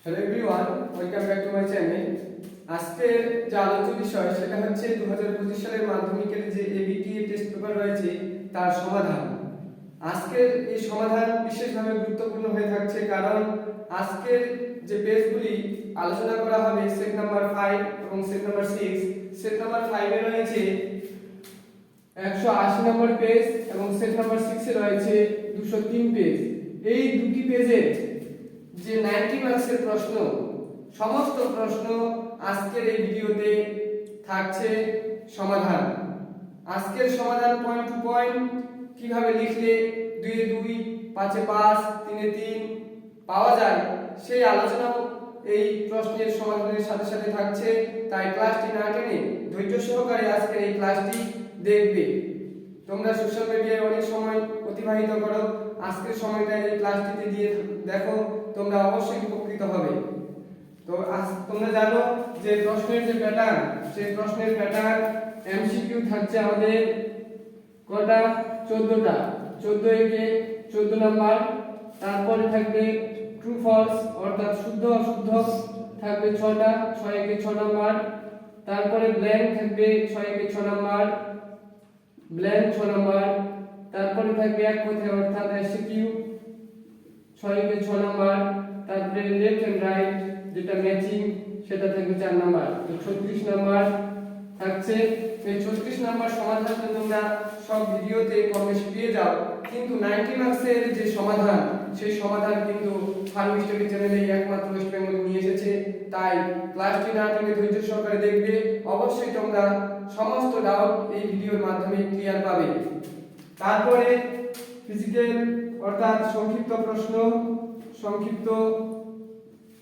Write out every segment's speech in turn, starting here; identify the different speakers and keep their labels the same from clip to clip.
Speaker 1: Hello everyone, welcome back to my channel. আজকের যে আলোচ্য বিষয় সেটা হচ্ছে 2025 সালের মাধ্যমিকের যে এবিটিএ টেস্ট পেপার রয়েছে তার সমাধান। আজকের এই সমাধান বিশেষভাবে গুরুত্বপূর্ণ হয়ে থাকছে, কারণ আজকের যে পেজগুলি আলোচনা করা হবে সেট নাম্বার 5 এবং সেট নাম্বার 6। সেট নাম্বার 5 এ রয়েছে 180 নম্বর পেজ এবং সেট নাম্বার 6 এ রয়েছে 203 পেজ। এই দুটি পেজের যে 90 মার্কসের প্রশ্ন, সমস্ত প্রশ্ন আজকের এই ভিডিওতে থাকছে সমাধান। আজকের সমাধান পয়েন্ট টু পয়েন্ট কিভাবে লিখলে 2 এ 2, 5 এ 5, 3 এ 3 পাওয়া যায় সেই আলোচনাও এই প্রশ্নের সমাধানের সাথে সাথে থাকছে। তাই ক্লাসটি না টেনে ধৈর্য সহকারে আজকের এই ক্লাসটি দেখবে। তোমরা সোশ্যাল মিডিয়ায় অনেক সময় অতিবাহিত করো, আজকের সময়টা এই ক্লাসটিতে দিয়ে দেখো, তোমরা অবশ্যই উপকৃত হবে। তো তোমরা জানো যে প্রশ্নের যে প্যাটার্ন, সেই প্রশ্নের প্যাটার্ন এমসিকিউ থাকছে আমাদের কটা? 14টা। 14 একে 14 নাম্বার, তারপরে থাকবে ট্রু ফলস অর্থাৎ শুদ্ধ অশুদ্ধ থাকবে 6টা, 6 একে 6 নাম্বার। তারপরে ব্ল্যাঙ্ক থাকবে 6 একে 6 নাম্বার, ব্ল্যাঙ্ক 6 নাম্বার। তারপরে থাকবে এক কথায় অর্থাৎ এসকিউ 6 একে 6 নাম্বার। তারপরে লেফট এন্ড রাইট যেটা ম্যাচিং সেটা থাকবে 4 নাম্বার। তো 36 নাম্বার থাকছে। এই 36 নাম্বার সমাধান তোমরা সব ভিডিওতে কম বেশি পেয়ে যাও, কিন্তু 90 মার্কসের যে সমাধান সেই সমাধান কিন্তু ফারুক স্টাডি চ্যানেলে একমাত্র ওয়েস্ট বেঙ্গল নিয়ে এসেছে। তাই ক্লাসটি না টেনে ধৈর্য সহকারে দেখবে, অবশ্যই তোমরা সমস্ত ডাউট এই ভিডিওর মাধ্যমে ক্লিয়ার পাবে। তারপরে ফিজিক্যাল অর্থাৎ সংক্ষিপ্ত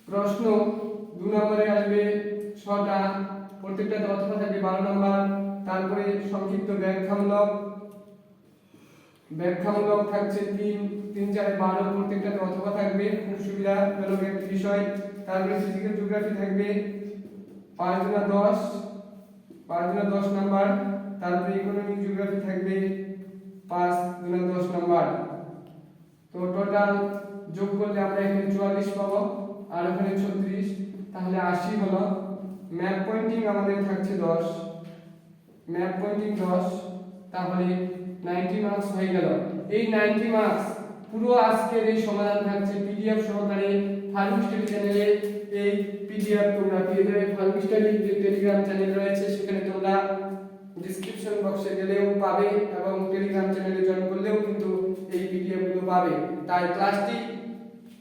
Speaker 1: প্রশ্ন 2 নম্বরে আসবে 6টা, প্রত্যেকটাতে অথবা থাকবে 12 নম্বর। তারপরে সংক্ষিপ্ত ব্যাখ্যামূলক থাকছে 3, 3, 4, 12, প্রত্যেকটাতে অথবা থাকবে, খুব সুবিধাজনক একটি বিষয়। তারপরে ফিজিক্যাল জিওগ্রাফি থাকবে 5 গুণা 10 নাম্বার। তারপরে ইকোনমিক জিওগ্রাফি থাকবে 5 গুণা 10 নাম্বার। তো টোটাল যোগ করলে আমরা এখানে 44 পাবো আর ওখানে 36, তাহলে 80 হলো। ম্যাপ পয়েন্টিং আমাদের থাকছে 10, ম্যাপ পয়েন্টিং 10, তাহলে 90 মার্কস হয়ে গেল। এই 90 মার্কস পুরো আজকের এই সমাধান থাকছে পিডিএফ সহকারে ফারুক স্টাডি চ্যানেলে। এই পিডিএফ তোমরা পেয়ে যাবে ফারুক স্টাডি যে টেলিগ্রাম চ্যানেল রয়েছে, সেখানে তোমরা ডেসক্রিপশন বক্সে গেলেও পাবে এবং টেলিগ্রাম চ্যানেলে জয়েন করলেও কিন্তু এই পিডিএফ গুলো পাবে। তাই ক্লাসটি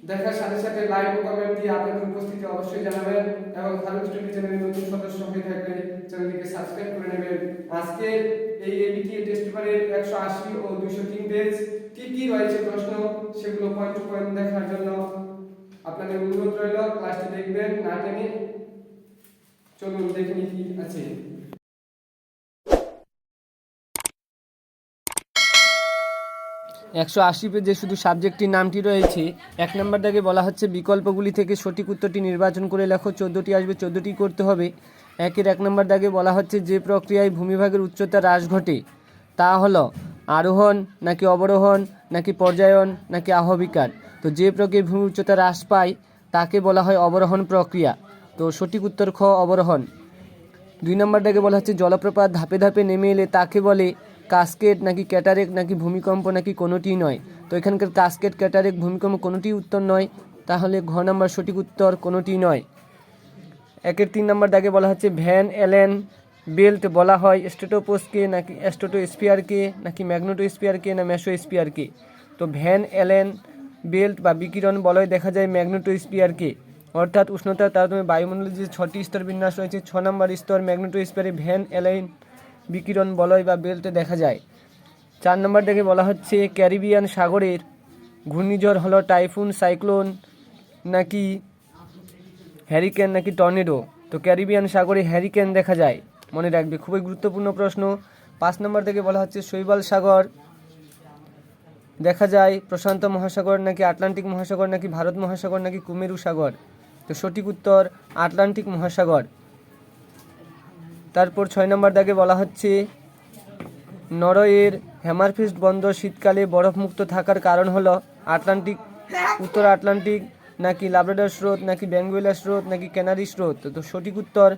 Speaker 1: দেখার সাথে সাথে লাইক ও কমেন্ট দিয়ে আপনাদের উপস্থিতি অবশ্যই জানাবেন এবং ফারুক স্টাডি চ্যানেলের নতুন সদস্য হয়ে থাকলে চ্যানেলটিকে সাবস্ক্রাইব করে নেবেন। আজকে এই এবিটিএ টেস্ট পেপারের 180 ও 203 পেজ কি কি রয়েছে প্রশ্ন, সেগুলো পয়েন্ট টু পয়েন্ট দেখার জন্য আপনাদের অনুরোধ রইল। ক্লাসটি দেখবেন না টেনে। চলুন দেখে নিই কি আছে।
Speaker 2: 180 পেজে শুধু সাবজেক্টটির নামটি রয়েছে। 1 নম্বর দাগে বলা হচ্ছে বিকল্পগুলি থেকে সঠিক উত্তরটি নির্বাচন করে লেখো। 14টি আসবে, 14টি করতে হবে। 1 নম্বর দাগে বলা হচ্ছে যে প্রক্রিয়ায় ভূমিভাগের উচ্চতা হ্রাস ঘটে তা হলো আরোহণ নাকি অবরোহণ নাকি পর্যায়ন নাকি আহবিকার। তো যে প্রক্রিয়ায় ভূমি উচ্চতা হ্রাস পায় তাকে বলা হয় অবরোহণ প্রক্রিয়া। তো সঠিক উত্তর খ, অবরোহণ। 2 নম্বর দাগে বলা হচ্ছে জলপ্রপাত ধাপে ধাপে নেমে এলে তাকে বলে কাস্কেড নাকি ক্যাটারেক্ট নাকি ভূমিকম্প নাকি কোনোটিই নয়। তো এখানকার কাস্কেড ক্যাটারেক্ট ভূমিকম্প কোনোটিই উত্তর নয়, তাহলে ঘ নম্বর সঠিক উত্তর কোনোটিই নয়। 3 নম্বর দাগে বলা হচ্ছে ভ্যান অ্যালেন বেল্ট বলা হয় স্ট্রেটোপোসকে নাকি স্ট্রেটোস্ফিয়ারকে নাকি ম্যাগনেটোস্ফিয়ারকে না মেসোস্ফিয়ারকে। তো ভ্যান অ্যালেন বেল্ট বা বিকিরণ বলয় দেখা যায় ম্যাগনেটোস্ফিয়ারকে, অর্থাৎ উষ্ণতার তারতম্যে বায়ুমণ্ডলের যে 6টি স্তর বিন্যাস রয়েছে, 6 নম্বর স্তর ম্যাগনেটোস্ফিয়ারে ভ্যান অ্যালেন বিকিরণ বলয় বা বেল্টে দেখা যায়। 4 নম্বর থেকে বলা হচ্ছে ক্যারিবিয়ান সাগরের ঘূর্ণিঝড় হলো টাইফুন, সাইক্লোন নাকি হ্যারিকেন নাকি টর্নেডো। তো ক্যারিবিয়ান সাগরে হ্যারিকেন দেখা যায়, মনে রাখবে, খুবই গুরুত্বপূর্ণ প্রশ্ন। 5 নম্বর থেকে বলা হচ্ছে শৈবাল সাগর দেখা যায় প্রশান্ত মহাসাগর নাকি আটলান্টিক মহাসাগর নাকি ভারত মহাসাগর নাকি কুমেরু সাগর। তো সঠিক উত্তর আটলান্টিক মহাসাগর। তারপর 6 নম্বর দাগে বলা হচ্ছে নরওয়ের হ্যামারফিস্ট বন্দর শীতকালে বরফমুক্ত থাকার কারণ হলো আটলান্টিক, উত্তর আটলান্টিক নাকি লাব্রাডর স্রোত, নাকি বেঙ্গুয়েলা স্রোত, নাকি ক্যানারি স্রোত? তো সঠিক উত্তর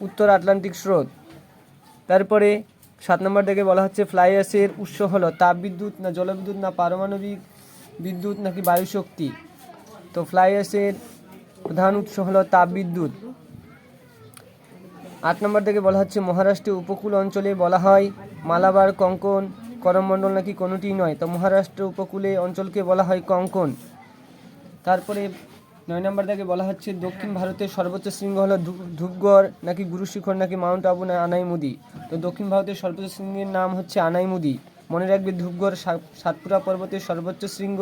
Speaker 2: উত্তর আটলান্টিক স্রোত। তারপরে 7 নম্বর থেকে বলা হচ্ছে ফ্লাই অ্যাশের উৎস হলো তাপবিদ্যুৎ, না জলবিদ্যুৎ, না পারমাণবিক বিদ্যুৎ, নাকি বায়ুশক্তি? তো ফ্লাই অ্যাশের প্রধান উৎস হলো তাপবিদ্যুৎ। 8 নম্বর থেকে বলা হচ্ছে মহারাষ্ট্রের উপকূল অঞ্চলে বলা হয় মালাবার, কঙ্কন, করমণ্ডল, নাকি কোনোটিই নয়? তো মহারাষ্ট্র উপকূলে অঞ্চলকে বলা হয় কঙ্কন। তারপরে 9 নম্বর থেকে বলা হচ্ছে দক্ষিণ ভারতের সর্বোচ্চ শৃঙ্গ হলো ধূপগড়, নাকি গুরু শিখর, নাকি মাউন্ট আবু, না আনাইমুদি? তো দক্ষিণ ভারতের সর্বোচ্চ শৃঙ্গের নাম হচ্ছে আনাইমুদি। মনে রাখবে ধূপগড় সাতপুরা পর্বতের সর্বোচ্চ শৃঙ্গ,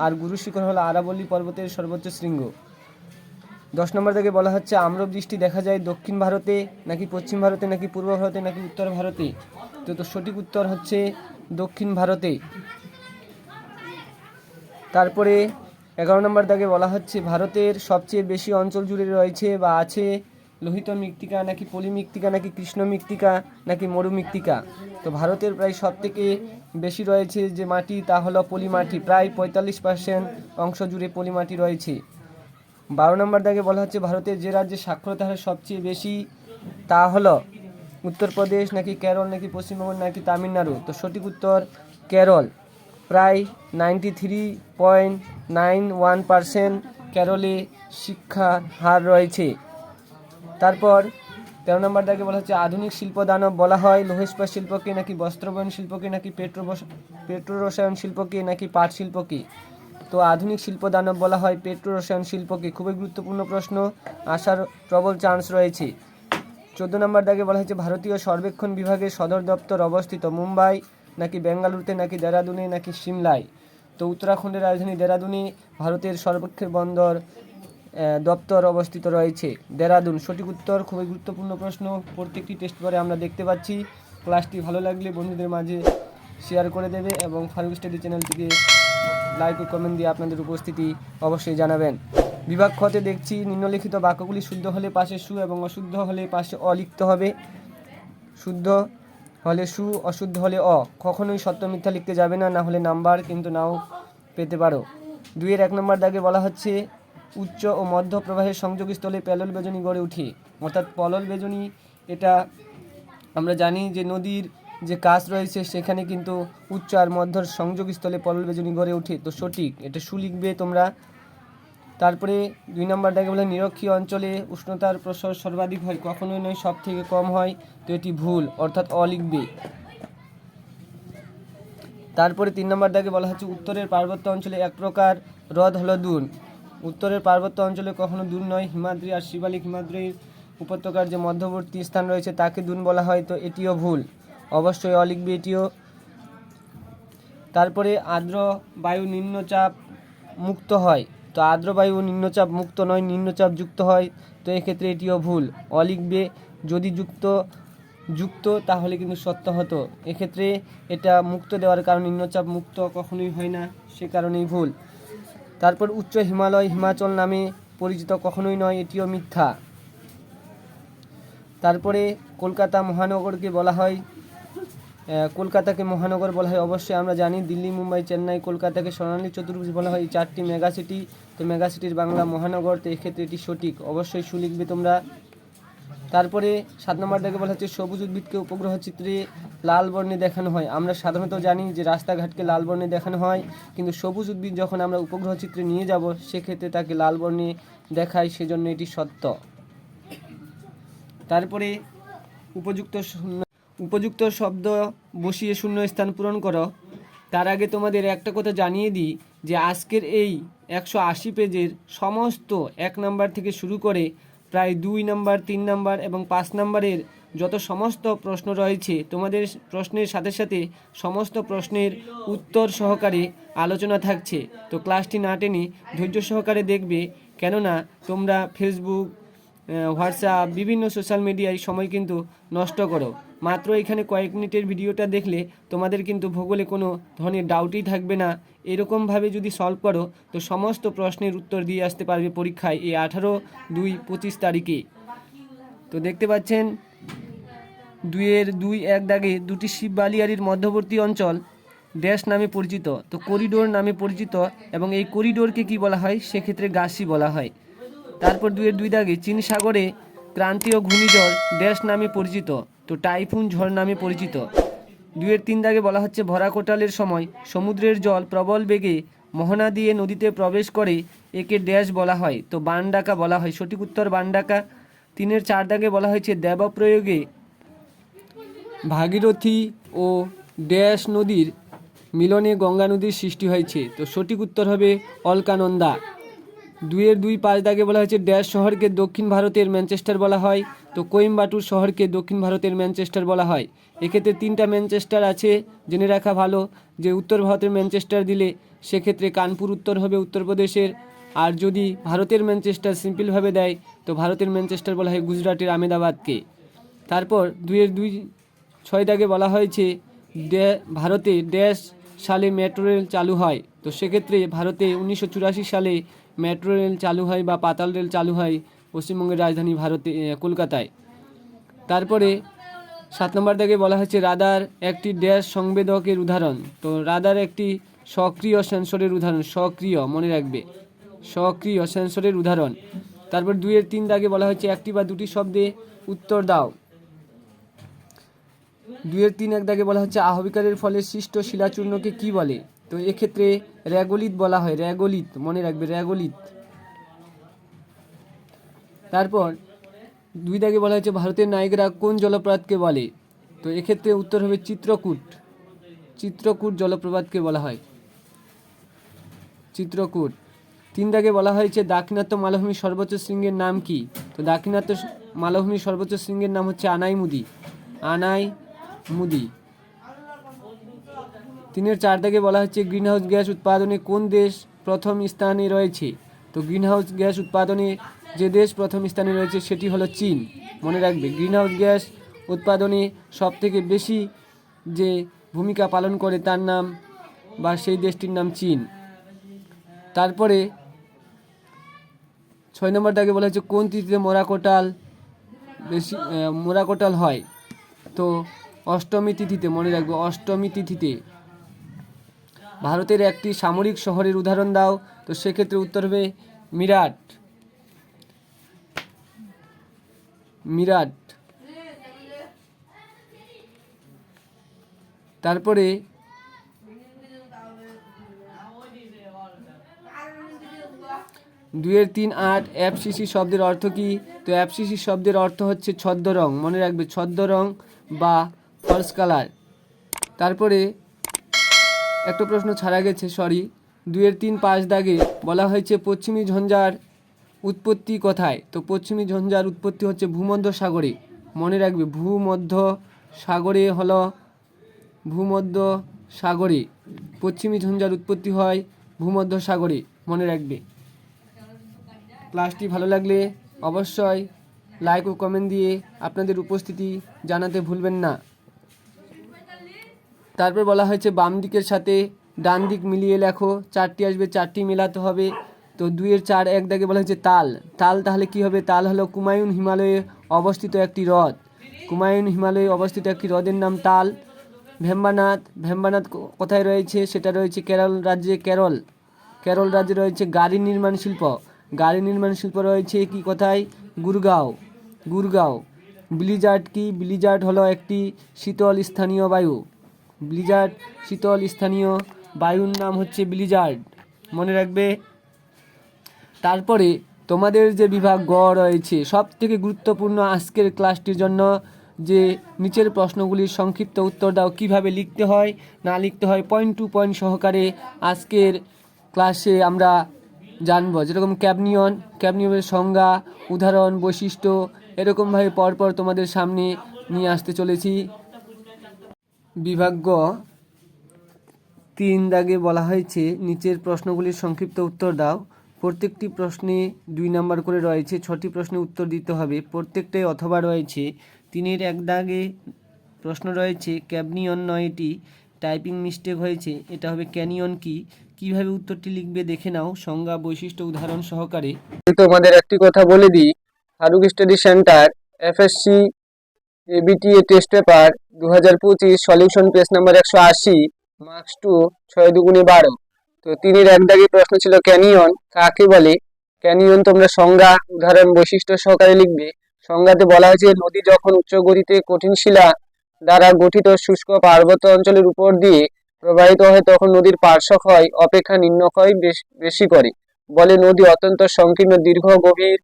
Speaker 2: আর গুরু শিখর হলো আরাবল্লী পর্বতের সর্বোচ্চ শৃঙ্গ। 10 নম্বর থেকে বলা হচ্ছে আম্রবৃষ্টি দেখা যায় দক্ষিণ ভারতে, নাকি পশ্চিম ভারতে, নাকি পূর্ব ভারতে, নাকি উত্তর ভারতে? তো সঠিক উত্তর হচ্ছে দক্ষিণ ভারতে। তারপরে 11 নম্বর দাগে বলা হচ্ছে ভারতের সবচেয়ে বেশি অঞ্চল জুড়ে রয়েছে বা আছে লোহিত মৃত্তিকা, নাকি পলি মৃত্তিকা, নাকি কৃষ্ণ মৃত্তিকা, নাকি মরু মৃত্তিকা? তো ভারতের প্রায় সবথেকে বেশি রয়েছে যে মাটি তা হলো পলি মাটি, প্রায় 45% অংশ জুড়ে পলি মাটি রয়েছে। 12 নম্বর দাগে বলা হচ্ছে ভারতের যে রাজ্যে সাক্ষরতা হার সবচেয়ে বেশি তা হলো উত্তরপ্রদেশ, নাকি কেরল, নাকি পশ্চিমবঙ্গ, নাকি তামিলনাড়ু? তো সঠিক উত্তর কেরল, প্রায় 93.91% কেরলে শিক্ষার হার রয়েছে। তারপর 13 নম্বর দাগে বলা হচ্ছে আধুনিক শিল্প দানব বলা হয় লৌহ ইস্পাত শিল্পকে, নাকি বস্ত্রবয়ন শিল্পকে, নাকি পেট্রো রসায়ন শিল্পকে, নাকি পাট শিল্পকে? তো আধুনিক শিল্প দানব বলা হয় পেট্রো রসায়ন শিল্পকে। খুবই গুরুত্বপূর্ণ প্রশ্ন, আসার প্রবল চান্স রয়েছে। 14 নম্বর দাগে বলা হচ্ছে ভারতীয় সর্বেক্ষণ বিভাগের সদর দপ্তর অবস্থিত মুম্বাই, নাকি বেঙ্গালুরুতে, নাকি দেরাদুনে, নাকি সিমলায়? তো উত্তরাখণ্ডের রাজধানী দেরাদুনে ভারতের সর্বেক্ষণ বন্দর দপ্তর অবস্থিত রয়েছে, দেরাদুন। সঠিক উত্তর। খুবই গুরুত্বপূর্ণ প্রশ্ন, প্রত্যেকটি টেস্ট পরে আমরা দেখতে পাচ্ছি। ক্লাসটি ভালো লাগলে বন্ধুদের মাঝে শেয়ার করে দেবে এবং ফারুক স্টাডি চ্যানেলটিকে লাইক ও কমেন্ট দিয়ে আপনাদের উপস্থিতি অবশ্যই জানাবেন। বিভাগ খতে দেখছি নিম্নলিখিত বাক্যগুলি শুদ্ধ হলে পাশে সু এবং অশুদ্ধ হলে পাশে অ লিখতে হবে। শুদ্ধ হলে সু, অশুদ্ধ হলে অ। কখনোই সত্য মিথ্যা লিখতে যাবে না, না হলে নাম্বার কিন্তু নাও পেতে পারো। 2-এর 1 নম্বর দাগে বলা হচ্ছে উচ্চ ও মধ্য প্রবাহের সংযোগস্থলে প্যালল বেজনী গড়ে উঠে। অর্থাৎ পলল বেজনী, এটা আমরা জানি যে নদীর যে কাজ রয়েছে সেখানে কিন্তু উচ্চ আর মধ্যর সংযোগস্থলে পলল বেজনী গড়ে ওঠে। তো সঠিক, এটা সু লিখবে তোমরা। তারপরে 2 নম্বর দাগে বলে নিরক্ষীয় অঞ্চলে উষ্ণতার প্রসার সর্বাধিক হয়, কখনোই নয় সব থেকে কম হয়। তো এটি ভুল, অর্থাৎ অ লিখবে। তারপরে 3 নম্বর দাগে বলা হচ্ছে উত্তরের পার্বত্য অঞ্চলে এক প্রকার হ্রদ হলো দুন। উত্তরের পার্বত্য অঞ্চলে কখনো দুন নয়, হিমাদ্রি আর শিবালিক হিমাদ্রির উপত্যকার যে মধ্যবর্তী স্থান রয়েছে তাকে দুন বলা হয়। তো এটিও ভুল, অবশ্যই অ লিখবে এটিও। তারপরে আর্দ্র বায়ু নিম্নচাপ মুক্ত হয়, তো আর্দ্র বায়ু নিম্নচাপ মুক্ত নয়, নিম্নচাপ যুক্ত হয়। তো এক্ষেত্রে এটিও ভুল, অ লিখবে। যদি যুক্ত তাহলে কিন্তু সত্য হতো, এক্ষেত্রে এটা মুক্ত দেওয়ার কারণ নিম্নচাপ মুক্ত কখনোই হয় না, সে কারণেই ভুল। তারপর উচ্চ হিমালয় হিমাচল নামে পরিচিত, কখনোই নয়, এটিও মিথ্যা। তারপরে কলকাতা মহানগরকে বলা হয় কলকাতাকে মহানগর বলা হয়, অবশ্যই আমরা জানি। দিল্লি, মুম্বাই, চেন্নাই, কলকাতাকে স্বর্ণালী চতুর্ভুজ বলা হয়, এই 4টি মেগা সিটি। তো মেগা সিটির বাংলা মহানগর, তো এক্ষেত্রে এটি সঠিক, অবশ্যই সু লিখবে তোমরা। তারপরে 7 নম্বর দাগে বলা হচ্ছে সবুজ উদ্ভিদকে উপগ্রহ চিত্রে লাল বর্ণে দেখানো হয়। আমরা সাধারণত জানি যে রাস্তাঘাটকে লাল বর্ণে দেখানো হয়, কিন্তু সবুজ উদ্ভিদ যখন আমরা উপগ্রহ চিত্রে নিয়ে যাব সেক্ষেত্রে তাকে লাল বর্ণে দেখায়, সেজন্য এটি সত্য। তারপরে উপযুক্ত শব্দ বসিয়ে শূন্য স্থান পূরণ করো। তার আগে তোমাদের একটা কথা জানিয়ে দিই যে আজকের এই 180 পেজের সমস্ত 1 নাম্বার থেকে শুরু করে প্রায় 2 নাম্বার, 3 নাম্বার এবং 5 নাম্বারের যত সমস্ত প্রশ্ন রয়েছে, তোমাদের প্রশ্নের সাথে সাথে সমস্ত প্রশ্নের উত্তর সহকারে আলোচনা থাকছে। তো ক্লাসটি না টেনে ধৈর্য সহকারে দেখবে, কেননা তোমরা ফেসবুক, হোয়াটসঅ্যাপ, বিভিন্ন সোশ্যাল মিডিয়ায় সময় কিন্তু নষ্ট করো। মাত্র এখানে কয়েক মিনিটের ভিডিওটা দেখলে তোমাদের কিন্তু ভূগোলে কোনো ধরনের ডাউটই থাকবে না। এরকমভাবে যদি সলভ করো তো সমস্ত প্রশ্নের উত্তর দিয়ে আসতে পারবে পরীক্ষায় এই 18/2/25 তারিখে। তো দেখতে পাচ্ছেন 2-এর 2-1 দাগে দুটি শিব বালিয়ারির মধ্যবর্তী অঞ্চল ড্যাশ নামে পরিচিত, তো করিডোর নামে পরিচিত, এবং এই করিডোরকে কি বলা হয়, সেক্ষেত্রে গাসি বলা হয়। তারপর 2-2 দাগে চীন সাগরে ক্রান্তীয় ঘূর্ণিঝড় ড্যাশ নামে পরিচিত, তো টাইফুন ঝড় নামে পরিচিত। 2-3 দাগে বলা হচ্ছে ভরা কোটালের সময় সমুদ্রের জল প্রবল বেগে মোহনা দিয়ে নদীতে প্রবেশ করে, একে ড্যাশ বলা হয়, তো বানডাকা বলা হয়। সঠিক উত্তর বানডাকা। 3-4 দাগে বলা হয়েছে দেবপ্রয়োগে ভাগীরথী ও ড্যাশ নদীর মিলনে গঙ্গা নদীর সৃষ্টি হয়েছে, তো সঠিক উত্তর হবে অলকানন্দা। 2-5 দাগে বলা হয়েছে ড্যাশ শহরকে দক্ষিণ ভারতের ম্যানচেস্টার বলা হয়, তো কোয়েম্বাটুর শহরকে দক্ষিণ ভারতের ম্যানচেস্টার বলা হয়। এক্ষেত্রে 3টা ম্যানচেস্টার আছে, জেনে রাখা ভালো যে উত্তর ভারতের ম্যানচেস্টার দিলে সেক্ষেত্রে কানপুর উত্তর হবে উত্তরপ্রদেশের, আর যদি ভারতের ম্যানচেস্টার সিম্পলভাবে দেয় তো ভারতের ম্যানচেস্টার বলা হয় গুজরাটের আহমেদাবাদকে। তারপর 2-6 দাগে বলা হয়েছে ভারতে ড্যাশ সালে মেট্রো রেল চালু হয়, তো সেক্ষেত্রে ভারতে 1984 সালে মেট্রো রেল চালু হয় বা পাতাল রেল চালু হয় পশ্চিমবঙ্গের রাজধানী কলকাতায়। তারপরে 7 নম্বর দাগে বলা হচ্ছে রাদার একটি ড্যাশ সংবেদকের উদাহরণ, তো রাদার একটি সক্রিয় সেন্সরের উদাহরণ, সক্রিয় মনে রাখবে, সক্রিয় সেন্সরের উদাহরণ। তারপর 2-3 দাগে বলা হচ্ছে একটি বা দুটি শব্দে উত্তর দাও। 2-3 দাগে বলা হচ্ছে আহবিকারের ফলে সৃষ্ট শিলাচূর্ণকে কি বলে, তো এক্ষেত্রে র্যাগোলিথ বলা হয়, র্যাগোলিথ মনে রাখবে, র্যাগোলিথ। তারপর 2 দাগে বলা হচ্ছে ভারতের নায়িকারা কোন জলপ্রপাতকে বলে, তো এক্ষেত্রে উত্তর হবে চিত্রকূট, চিত্রকূট জলপ্রপাতকে বলা হয়, চিত্রকূট। 3 দাগে বলা হয়েছে দাক্ষিণাত্য মালভূমির সর্বোচ্চ শৃঙ্গের নাম কি, তো দাক্ষিণাত্য মালভূমির সর্বোচ্চ শৃঙ্গের নাম হচ্ছে আনাইমুদি, আনাইমুদি। 3-4 দাগে বলা হচ্ছে গ্রিনহাউস গ্যাস উৎপাদনে কোন দেশ প্রথম স্থানে রয়েছে, তো গ্রিনহাউস গ্যাস উৎপাদনে যে দেশ প্রথম স্থানে রয়েছে সেটি হলো চীন, মনে রাখবে। গ্রিনহাউস গ্যাস উৎপাদনে সবথেকে বেশি যে ভূমিকা পালন করে তার নাম বা সেই দেশটির নাম চীন। তারপরে 6 নম্বর দাগে বলা হচ্ছে কোন তিথিতে মোরা কোটাল হয়, তো অষ্টমী তিথিতে মনে রাখবে, অষ্টমী তিথিতে। ভারতের একটি সামরিক শহরের উদাহরণ দাও, তো সেক্ষেত্রে উত্তর হবে মিরাট, মিরাট। তারপরে 2-3-8 এফসিসি শব্দের অর্থ কি, তো এফসিসি শব্দের অর্থ হচ্ছে ছদ্মরং, মনে রাখবে, ছদ্মরং বা ফলস কালার। তারপরে একটা প্রশ্ন ছাড়া গেছে, 2-3-5 দাগে বলা হয়েছে পশ্চিমী ঝঞ্ঝার উৎপত্তি কোথায়, তো পশ্চিমী ঝঞ্ঝার উৎপত্তি হচ্ছে ভূমধ্য সাগরে, মনে রাখবে, ভূমধ্য সাগরে হলো, ভূমধ্য সাগরে পশ্চিমী ঝঞ্ঝার উৎপত্তি হয় ভূমধ্য সাগরে, মনে রাখবে। ক্লাসটি ভালো লাগলে অবশ্যই লাইক ও কমেন্ট দিয়ে আপনাদের উপস্থিতি জানাতে ভুলবেন না। তারপর বলা হয়েছে বাম দিকের সাথে ডান দিক মিলিয়ে লেখো, 4টি আসবে, 4টি মেলাতে হবে। তো 2-4 দাগে বলা হয়েছে তাল, তাল তাহলে কি হবে, তাল হলো কুমায়ুন হিমালয়ে অবস্থিত একটি হ্রদ, কুমায়ুন হিমালয়ে অবস্থিত একটি হ্রদের নাম তাল। ভেম্বানাথ, ভেম্বানাথ কোথায় রয়েছে, সেটা রয়েছে কেরল রাজ্যে, কেরল রাজ্যে রয়েছে। গাড়ি নির্মাণ শিল্প, গাড়ি নির্মাণ শিল্প রয়েছে কি কোথায়, গুরগাঁও, গুরগাঁও। ব্লিজার্ড কি, ব্লিজার্ড হলো একটি শীতল স্থানীয় বায়ু, ব্লিজার্ড শীতল স্থানীয় বায়ুর নাম হচ্ছে ব্লিজার্ড, মনে রাখবে। তারপরে তোমাদের যে বিভাগ গ রয়েছে সব থেকে গুরুত্বপূর্ণ আজকের ক্লাসটির জন্য, যে নিচের প্রশ্নগুলির সংক্ষিপ্ত উত্তর দাও, কিভাবে লিখতে হয় না লিখতে হয় পয়েন্ট টু পয়েন্ট সহকারে আজকের ক্লাসে আমরা জানবো। যেরকম ক্যাবনিয়নের সংজ্ঞা, উদাহরণ, বৈশিষ্ট্য, এরকমভাবে পরপর তোমাদের সামনে নিয়ে আসতে চলেছি। বিভাগ গ 3 দাগে বলা হয়েছে নিচের প্রশ্নগুলির সংক্ষিপ্ত উত্তর দাও। প্রত্যেকটি প্রশ্নে 2 নাম্বার করে রয়েছে, 6টি প্রশ্নে উত্তর দিতে হবে, প্রত্যেকটাই অথবা রয়েছে। 3-1 দাগে প্রশ্ন রয়েছে ক্যাবনিয়ন নয়, এটি টাইপিং মিস্টেক হয়েছে, এটা হবে ক্যানিয়ন কি, কিভাবে উত্তরটি লিখবে দেখে নাও সংজ্ঞা, বৈশিষ্ট্য, উদাহরণ সহকারে। তোমাদের একটি কথা বলে দিই, Farooq study centre FSC ABTA test paper 2025 solution page number 180 marks 2 6 দুগুণে 12। তো 3-এর এক দাগে প্রশ্ন ছিল ক্যানিয়ন কাকে বলে। ক্যানিয়ন তোমরা সংজ্ঞা উদাহরণ বৈশিষ্ট্য সহকারে লিখবে। সংজ্ঞাতে বলা হয়েছে নদী যখন উচ্চ গতিতে কঠিন শিলা দ্বারা গঠিত শুষ্ক পার্বত্য অঞ্চলের উপর দিয়ে প্রবাহিত হয় তখন নদীর পার্শ্বক্ষয় অপেক্ষা নিম্নক্ষয় বেশি করে। বলে নদী অত্যন্ত সংকীর্ণ দীর্ঘ গভীর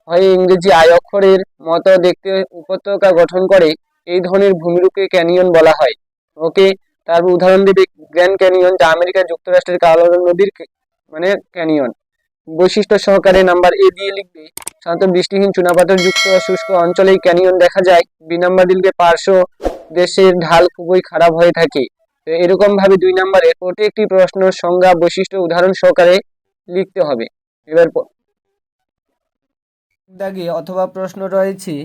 Speaker 2: হয়ে ইংরেজি আই অক্ষরের মতো দেখতে উপত্যকা গঠন করে। এই ধরনের ভূমিরূপকে ক্যানিয়ন বলা হয়। ওকে, তারপর উদাহরণ দেবে গ্র্যান্ড ক্যানিয়ন, যা আমেরিকা যুক্তরাষ্ট্রের কালোরাডো নদীর মানে ক্যানিয়ন। বৈশিষ্ট্য সহকারে নাম্বার এ দিয়ে লিখবে সাধারণত বৃষ্টিহীন চুনাপাথর যুক্ত শুষ্ক অঞ্চলেই ক্যানিয়ন দেখা যায়। বি নাম্বার দিলকে পার্শ্ব দেশের ঢাল খুবই খারাপ হয়ে থাকে। তো এরকম ভাবে 2 নম্বরে প্রত্যেকটি প্রশ্ন সংজ্ঞা বৈশিষ্ট্য উদাহরণ সহকারে লিখতে হবে। এবার দাগে অথবা প্রশ্ন রয়েছে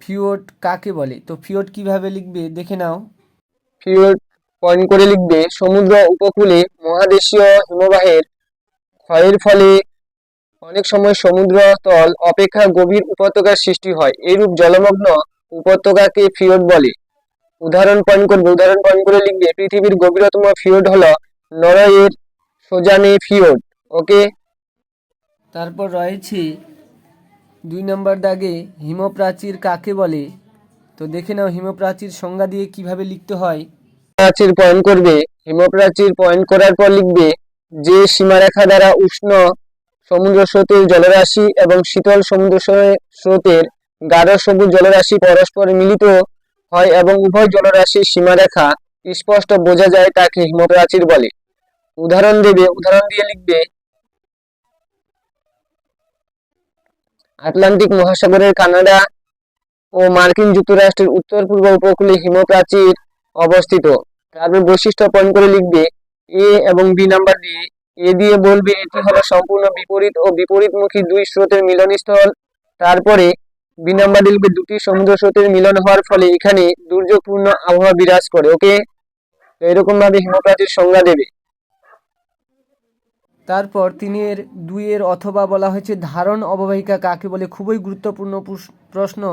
Speaker 2: ফিওর্ড কাকে বলে। তো ফিওর্ড কিভাবে লিখবে দেখে নাও। ফিওর্ড পয়েন্ট করে লিখবে সমুদ্র উপকূলে মহাদেশীয় হিমবাহের ক্ষয়ের ফলে অনেক সময় সমুদ্র তল অপেক্ষা গভীর উপত্যকার সৃষ্টি হয়। এইরূপ জলমগ্ন উপত্যকাকে ফিওর্ড বলে। উদাহরণ পয়েন্ট করে লিখবে পৃথিবীর গভীরতম ফিওর্ড হলো নরওয়ের সোজানে ফিওর্ড। ওকে, তারপর রয়েছে 2 নম্বর দাগে হিমপ্রাচীর কাকে বলে। তো দেখে নাও হিমপ্রাচীর সংজ্ঞা দিয়ে কিভাবে লিখতে হয়। প্রাচীর পয়েন্ট করবে। হিমপ্রাচীর পয়েন্ট করার পর লিখবে যে সীমারেখা দ্বারা উষ্ণ সমুদ্র স্রোতের জলরাশি এবং শীতল সমুদ্র স্রোতের গাঢ় সবুজ জলরাশি পরস্পর মিলিত হয় এবং উভয় জলরাশির সীমারেখা স্পষ্ট বোঝা যায় তাকে হিমপ্রাচীর বলে। উদাহরণ দিয়ে লিখবে আটলান্টিক মহাসাগরের কানাডা ও মার্কিন যুক্তরাষ্ট্রের উত্তর পূর্ব উপকূলে হিমপ্রাচীর অবস্থিত। তারপর বৈশিষ্ট্য পয়েন্ট করে লিখবে এ এবং বি নাম্বার দিয়ে। এ দিয়ে বলবে এটি হলো সম্পূর্ণ বিপরীত ও বিপরীতমুখী দুই স্রোতের মিলনস্থল। তারপরে বি নাম্বার লিখবে দুটি সমুদ্র স্রোতের মিলন হওয়ার ফলে এখানে দুর্যোগপূর্ণ আবহাওয়া বিরাজ করে। ওকে, তো এরকম ভাবে হিমপ্রাচীর সংজ্ঞা দেবে। তারপর 3-এর অথবা বলা হয়েছে ধারণ অববাহিকা কাকে বলে। খুবই গুরুত্বপূর্ণ প্রশ্ন।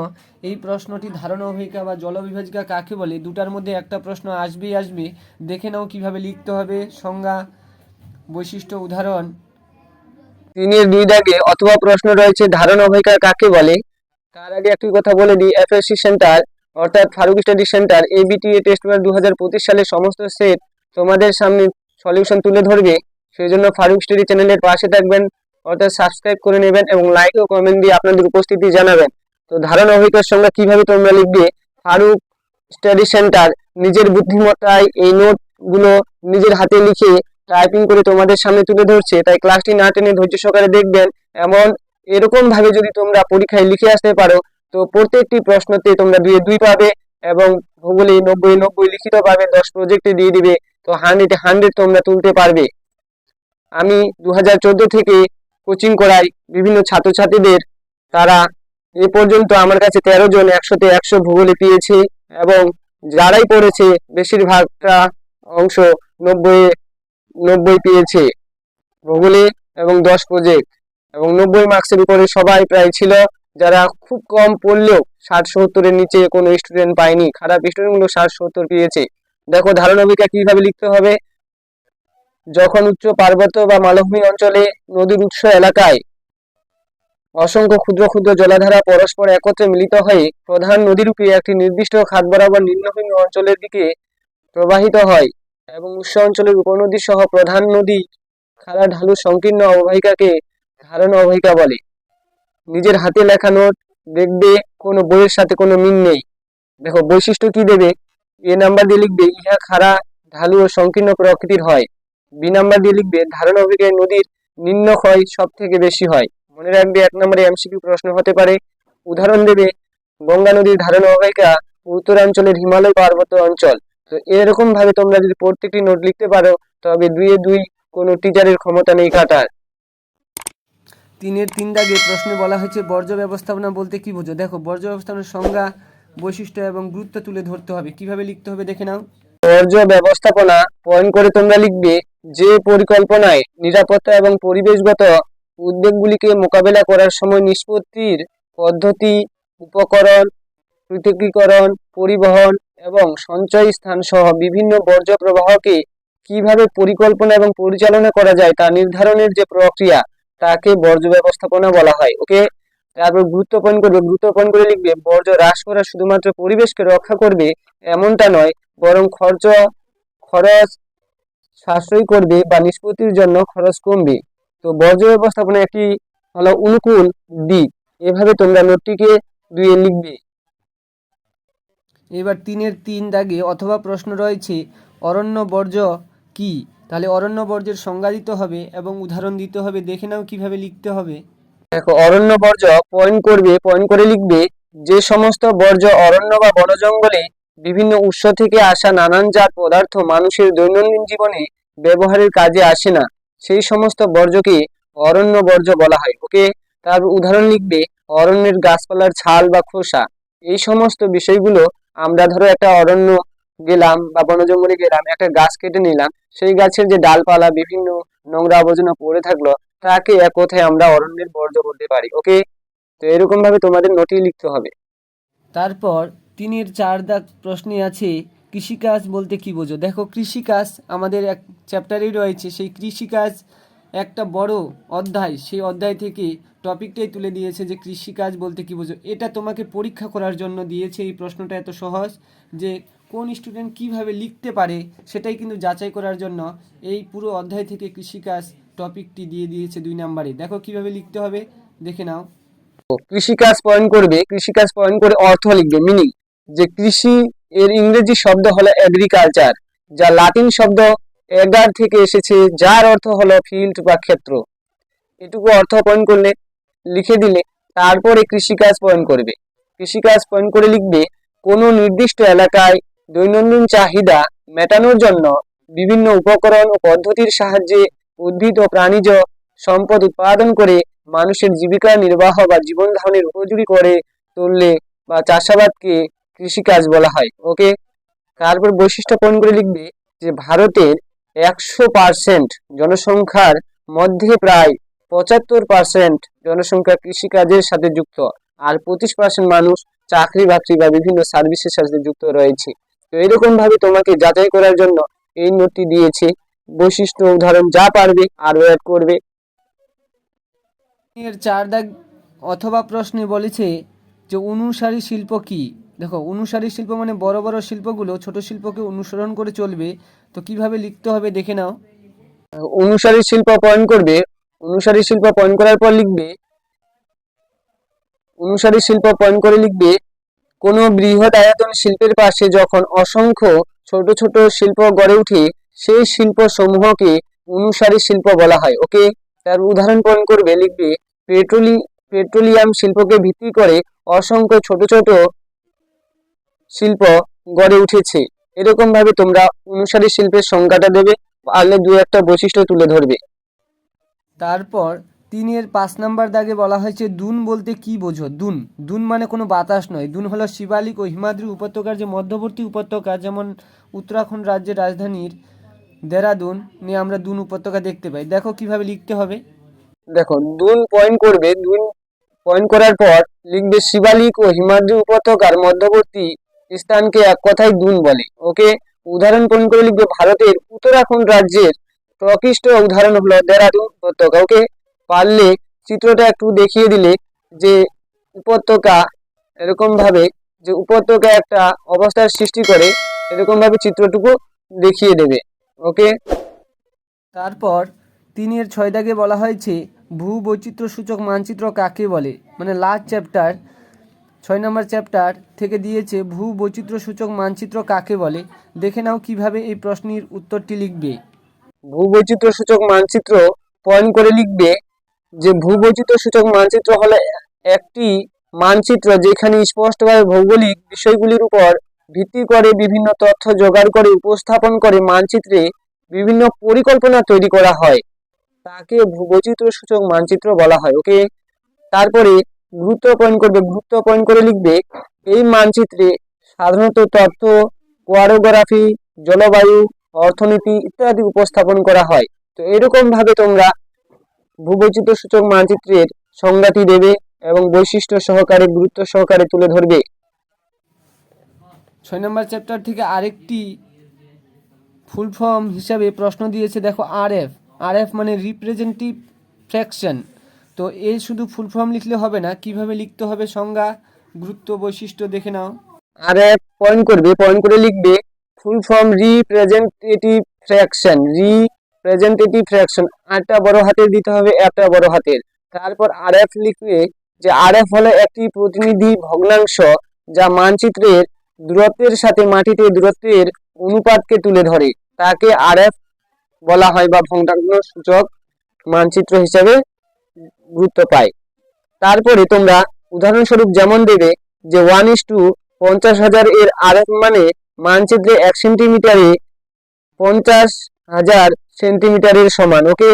Speaker 2: এই প্রশ্নটি ধারণ অববাহিকা বা জলবিভাজিকা কাকে বলে। দুটার মধ্যে একটা প্রশ্ন আসবে। দেখে নাও কিভাবে লিখতে হবে সংজ্ঞা বৈশিষ্ট্য উদাহরণ। 3-এর 2 দাগে অথবা প্রশ্ন রয়েছে ধারণ অববাহিকা কাকে বলে। তার আগে একটি কথা বলে দিই, এফএসসি সেন্টার অর্থাৎ Farooq study centre ABTA test paper 2025 সালে সমস্ত সেট তোমাদের সামনে সলিউশন তুলে ধরবে। সেই জন্য ফারুক স্টাডি চ্যানেলের পাশে থাকবেন, অর্থাৎ সাবস্ক্রাইব করে নেবেন এবং লাইক ও কমেন্ট দিয়ে আপনাদের উপস্থিতি জানাবেন। তো ধারণ অববাহিকার সংজ্ঞা কিভাবে তোমরা লিখবে। ফারুক স্টাডি সেন্টার নিজের বুদ্ধিমত্তায় এই নোটগুলো নিজের হাতে লিখে টাইপিং করে তোমাদের সামনে তুলে ধরছে, তাই ক্লাসটি না টেনে ধৈর্য সহকারে দেখবেন। এরকম ভাবে যদি তোমরা পরীক্ষায় লিখে আসতে পারো তো প্রত্যেকটি প্রশ্নতে তোমরা 2-2 পাবে এবং ভূগোলে 90-90 লিখিত পাবে, 10 প্রজেক্টে দিয়ে দিবে। তো 100-100 তোমরা তুলতে পারবে। আমি 2014 থেকে কোচিং করাই বিভিন্ন ছাত্রছাত্রীদের, তারা এ পর্যন্ত আমার কাছে 13 জন 100-তে 100 ভূগোলে পেয়েছে এবং যারাই পড়েছে বেশিরভাগটা অংশ 90 পেয়েছে ভূগোলে এবং 10 প্রজেক্ট এবং 90 মার্কসের উপরে সবাই প্রায় ছিল। যারা খুব কম পড়লেও 60-70-এর নিচে কোনো স্টুডেন্ট পায়নি, খারাপ স্টুডেন্টগুলো 60-70 পেয়েছে। দেখো ধারণ অববাহিকা কিভাবে লিখতে হবে। যখন উচ্চ পার্বত্য বা মালভূমি অঞ্চলে নদীর উৎস এলাকায় অসংখ্য ক্ষুদ্র ক্ষুদ্র জলাধারা পরস্পর একত্রে মিলিত হয়ে প্রধান নদীরূপে একটি নির্দিষ্ট খাত বরাবর নিম্নভূমি অঞ্চলের দিকে প্রবাহিত হয় এবং উৎস অঞ্চলের উপনদী সহ প্রধান নদী খাড়া ঢালু সংকীর্ণ অববাহিকাকে ধারণ অববাহিকা বলে। নিজের হাতে লেখা নোট দেখবে কোনো বইয়ের সাথে কোনো মিল নেই। দেখো বৈশিষ্ট্য কি দেবে। এ নাম্বার দিয়ে লিখবে ইহা খাড়া ঢালু ও সংকীর্ণ প্রকৃতির হয়। বি নাম্বার দিয়ে লিখবে ধারণ অববাহিকায় নদীর নিম্নক্ষয় সব থেকে বেশি হয়। মনে রাখবে 1 নম্বরে এমসিকিউ প্রশ্ন হতে পারে। উদাহরণ দেবে গঙ্গা নদীর ধারণ অববাহিকা উত্তরাঞ্চলের হিমালয় পার্বত্য অঞ্চল। তো এরকম ভাবে তোমরা যদি প্রত্যেকটি নোট লিখতে পারো তবে 2-2 কোনো টিচারের ক্ষমতা নেই কাটার। 3-এর 3 দাগে প্রশ্নে বলা হয়েছে বর্জ্য ব্যবস্থাপনা বলতে কি বোঝো। দেখো বর্জ্য ব্যবস্থাপনার সংজ্ঞা বৈশিষ্ট্য এবং গুরুত্ব তুলে ধরতে হবে। কিভাবে লিখতে হবে দেখে নাও। বর্জ্য ব্যবস্থাপনা পয়েন্ট করে তোমরা লিখবে যে পরিকল্পনায় নিরাপত্তা এবং পরিবেশগত উদ্বেগগুলিকে মোকাবেলা করার সময় নিষ্পত্তির পদ্ধতি, উপকরণ, পৃথকীকরণ, পরিবহন এবং সঞ্চয় স্থান সহ বিভিন্ন বর্জ্য প্রবাহকে কিভাবে পরিকল্পনা এবং পরিচালনা করা যায় তা নির্ধারণের যে প্রক্রিয়া তাকে বর্জ্য ব্যবস্থাপনা বলা হয়। ওকে, তারপর গুরুত্বপূর্ণ করে লিখবে বর্জ্য হ্রাস করা শুধুমাত্র পরিবেশকে রক্ষা করবে এমনটা নয়, বরং খরচ সাশ্রয় করবে বা নিষ্পত্তির জন্য খরচ কমবে। তো বর্জ্য ব্যবস্থাপনা একটি হলো অনুকূল দিক। এভাবে তোমরা নোটটিকে 2 লিখবে। এবার 3-এর 3 দাগে অথবা প্রশ্ন রয়েছে অরণ্য বর্জ্য কি? তাহলে অরণ্য বর্জ্যের সংজ্ঞা দিতে হবে এবং উদাহরণ দিতে হবে। দেখে নাও কিভাবে লিখতে হবে। দেখো, অরণ্য বর্জ্য পয়েন্ট করে লিখবে যে সমস্ত বর্জ্য অরণ্য বা বনজঙ্গলে বিভিন্ন উৎস থেকে আসা নানানজাত পদার্থ মানুষের দৈনন্দিন জীবনে ব্যবহারের কাজে আসে না, সেই সমস্ত বর্জ্যকে অরণ্য বর্জ্য বলা হয়। ওকে, তারপর উদাহরণ লিখবে অরণ্যের গাছপালার ছাল বা খোসা। এই সমস্ত বিষয়গুলো আমরা ধরো একটা অরণ্য গেলাম বা বনজঙ্গলে গেলাম, একটা গাছ কেটে নিলাম, সেই গাছের যে ডালপালা বিভিন্ন নোংরা আবর্জনা পড়ে থাকলো তাকে এক কথায় আমরা অরণ্যের বর্জ্য বলতে পারি। ওকে, তো এরকম ভাবে তোমাদের নোটে লিখতে হবে। তারপর 3-এর 4 দাগ প্রশ্নে আছে কৃষিকাজ বলতে কি বোঝো? দেখো, কৃষিকাজ আমাদের এক চ্যাপ্টারেই রয়েছে। সেই কৃষিকাজ একটা বড় অধ্যায়, সেই অধ্যায় থেকে টপিকটাই তুলে দিয়েছে যে কৃষিকাজ বলতে কি বোঝো। এটা তোমাকে পরীক্ষা করার জন্য দিয়েছে। এই প্রশ্নটা এত সহজ যে কোন স্টুডেন্ট কিভাবে লিখতে পারে সেটাই কিন্তু যাচাই করার জন্য এই পুরো অধ্যায় থেকে কৃষিকাজ টপিকটি দিয়ে দিয়েছে 2 নম্বরে। দেখো কিভাবে লিখতে হবে, দেখে নাও। কৃষিকাজ পয়েন্ট করে অর্থ লিখবে, মিনিং। যে কৃষি এর ইংরেজি শব্দ হলো এগ্রিকালচার, যা লাতিন শব্দ এগার থেকে এসেছে, যার অর্থ হলো ফিল্ড বা ক্ষেত্র। এটুকু অর্থ পয়েন্ট করলে লিখে দিলে তারপরে কৃষিকাজ পয়েন্ট করে লিখবে কোনো নির্দিষ্ট এলাকায় দৈনন্দিন চাহিদা মেটানোর জন্য বিভিন্ন উপকরণ ও পদ্ধতির সাহায্যে উদ্ভিদ ও প্রাণীজ সম্পদ উৎপাদন করে মানুষের জীবিকা নির্বাহ বা জীবন ধারণের উপযোগী করে তুললে বা চাষাবাদকে কৃষিকাজ বলা হয়। ওকে, তারপর বৈশিষ্ট্য পয়েন্ট করে লিখবে যে ভারতের 100% জনসংখ্যার মধ্যে প্রায় 75% জনসংখ্যা কৃষিকাজের সাথে যুক্ত, আর 25% মানুষ চাকরি বাকরি বা বিভিন্ন সার্ভিসের সাথে যুক্ত রয়েছে। তো এরকম ভাবে তোমাকে যাচাই করার জন্য এই নোটটি দিয়েছে। বৈশিষ্ট্য উদাহরণ যা পারবে আরো অ্যাড করবে। এর 4 দাগ অথবা প্রশ্নে বলেছে যে অনুসারী শিল্প কি? দেখো, অনুসারী শিল্প মানে বড় বড় শিল্পগুলো ছোট শিল্পকে অনুসরণ করে চলবে। তো কিভাবে লিখতে হবে দেখে নাও। অনুসারী শিল্প পয়েন্ট করার পর লিখবে কোনো বৃহৎ আয়তন শিল্পের পাশে যখন অসংখ্য ছোট ছোট শিল্প গড়ে ওঠে সেই শিল্প সমূহকে অনুসারী শিল্প বলা হয়। ওকে, তার উদাহরণ পয়েন্ট করবে লিখবে পেট্রোলিয়াম শিল্পকে ভিত্তি করে অসংখ্য ছোট ছোট শিল্প গড়ে উঠেছে। এরকম ভাবে তোমরা অনুসারী শিল্পের সংজ্ঞাটা দেবে, পারলে 2-1টা বৈশিষ্ট্য তুলে ধরবে। তারপর 3-এর 5 নাম্বার দাগে বলা হয়েছে দুন বলতে কি বোঝো? দুন মানে কোনো বাতাস নয়। দুন হলো শিবালিক ও হিমাদ্রি উপত্যকার যে মধ্যবর্তী উপত্যকা, যেমন উত্তরাখণ্ড রাজ্যের রাজধানীর দেরাদুন নিয়ে আমরা দুন উপত্যকা দেখতে পাই। দেখো কিভাবে লিখতে হবে। দেখো, দুন পয়েন্ট করার পর লিখবে শিবালিক ও হিমাদ্রি উপত্যকার মধ্যবর্তী স্থানকে এক কথায় দুন বলে। ওকে, উদাহরণ পয়েন্ট করে লিখবে ভারতের উত্তরাখণ্ড রাজ্যের প্রকৃষ্ট উদাহরণ হলো দেরাদুন উপত্যকা। ওকে, পারলে চিত্রটা একটু দেখিয়ে দিলে যে উপত্যকা এরকম ভাবে যে উপত্যকা একটা অবস্থার সৃষ্টি করে, এরকম ভাবে চিত্রটুকু দেখিয়ে দেবে। ওকে, তারপর 3-এর 6 দাগে বলা হয়েছে ভূবৈচিত্র্য সূচক মানচিত্র কাকে বলে? মানে লাস্ট চ্যাপ্টার 6 নম্বর চ্যাপ্টার থেকে দিয়েছে ভূবৈচিত্র্য সূচক মানচিত্র কাকে বলে। দেখে নাও কিভাবে এই প্রশ্নের উত্তরটি লিখবে। ভূবৈচিত্র্য সূচক মানচিত্র পয়েন্ট করে লিখবে যে ভূবৈচিত্র্য সূচক মানচিত্র হলো একটি মানচিত্র যেখানে স্পষ্টভাবে ভৌগোলিক বিষয়গুলির উপর ভিত্তি করে বিভিন্ন তথ্য জোগাড় করে উপস্থাপন করে মানচিত্রে বিভিন্ন পরিকল্পনা তৈরি করা হয়, তাকে ভূবৈচিত্র্য সূচক মানচিত্র বলা হয়। ওকে, তারপরে গুরুত্ব পয়েন্ট করে লিখবে এই মানচিত্রে সাধারণত তথ্য, ওয়ারোগ্রাফি, জলবায়ু, অর্থনীতি ইত্যাদি উপস্থাপন করা হয়। তো এরকম ভাবে তোমরা ভূবৈচিত্র্য সূচক মানচিত্রের সংজ্ঞাটি দেবে এবং বৈশিষ্ট্য সহকারে গুরুত্ব সহকারে তুলে ধরবে। 6 নম্বর চ্যাপ্টার থেকে আরেকটি ফুল ফর্ম হিসাবে প্রশ্ন দিয়েছে, দেখো আরএফ। আরএফ মানে রিপ্রেজেন্টেটিভ ফ্র্যাকশন। তো এই শুধু ফুল ফর্ম লিখলে হবে না, কিভাবে লিখতে হবে, সংজ্ঞা, গুরুত্ব, বৈশিষ্ট্য দেখে নাও। আরএফ পয়েন্ট করবে, পয়েন্ট করে লিখবে full form representative fraction. Representative fraction আরটা বড় হাতের দিতে হবে, একটা বড় হাতের। তারপর আরএফ লিখবে যে আরএফ হলো একটি প্রতিনিধি ভগ্নাংশ যা মানচিত্রের দূরত্বের সাথে মাটিতে দূরত্বের অনুপাতকে তুলে ধরে। তাকে আরএফ বলা হয় বা ভগ্নাংশ সূচক মানচিত্র হিসাবে গুরুত্ব পায়। তারপরে তোমরা উদাহরণস্বরূপ যেমন দেবে যে 1:50,000 এর আরএফ মানে মানচিত্রে 1 সেন্টিমিটারে 50,000 সেন্টিমিটারের সমান। ওকে,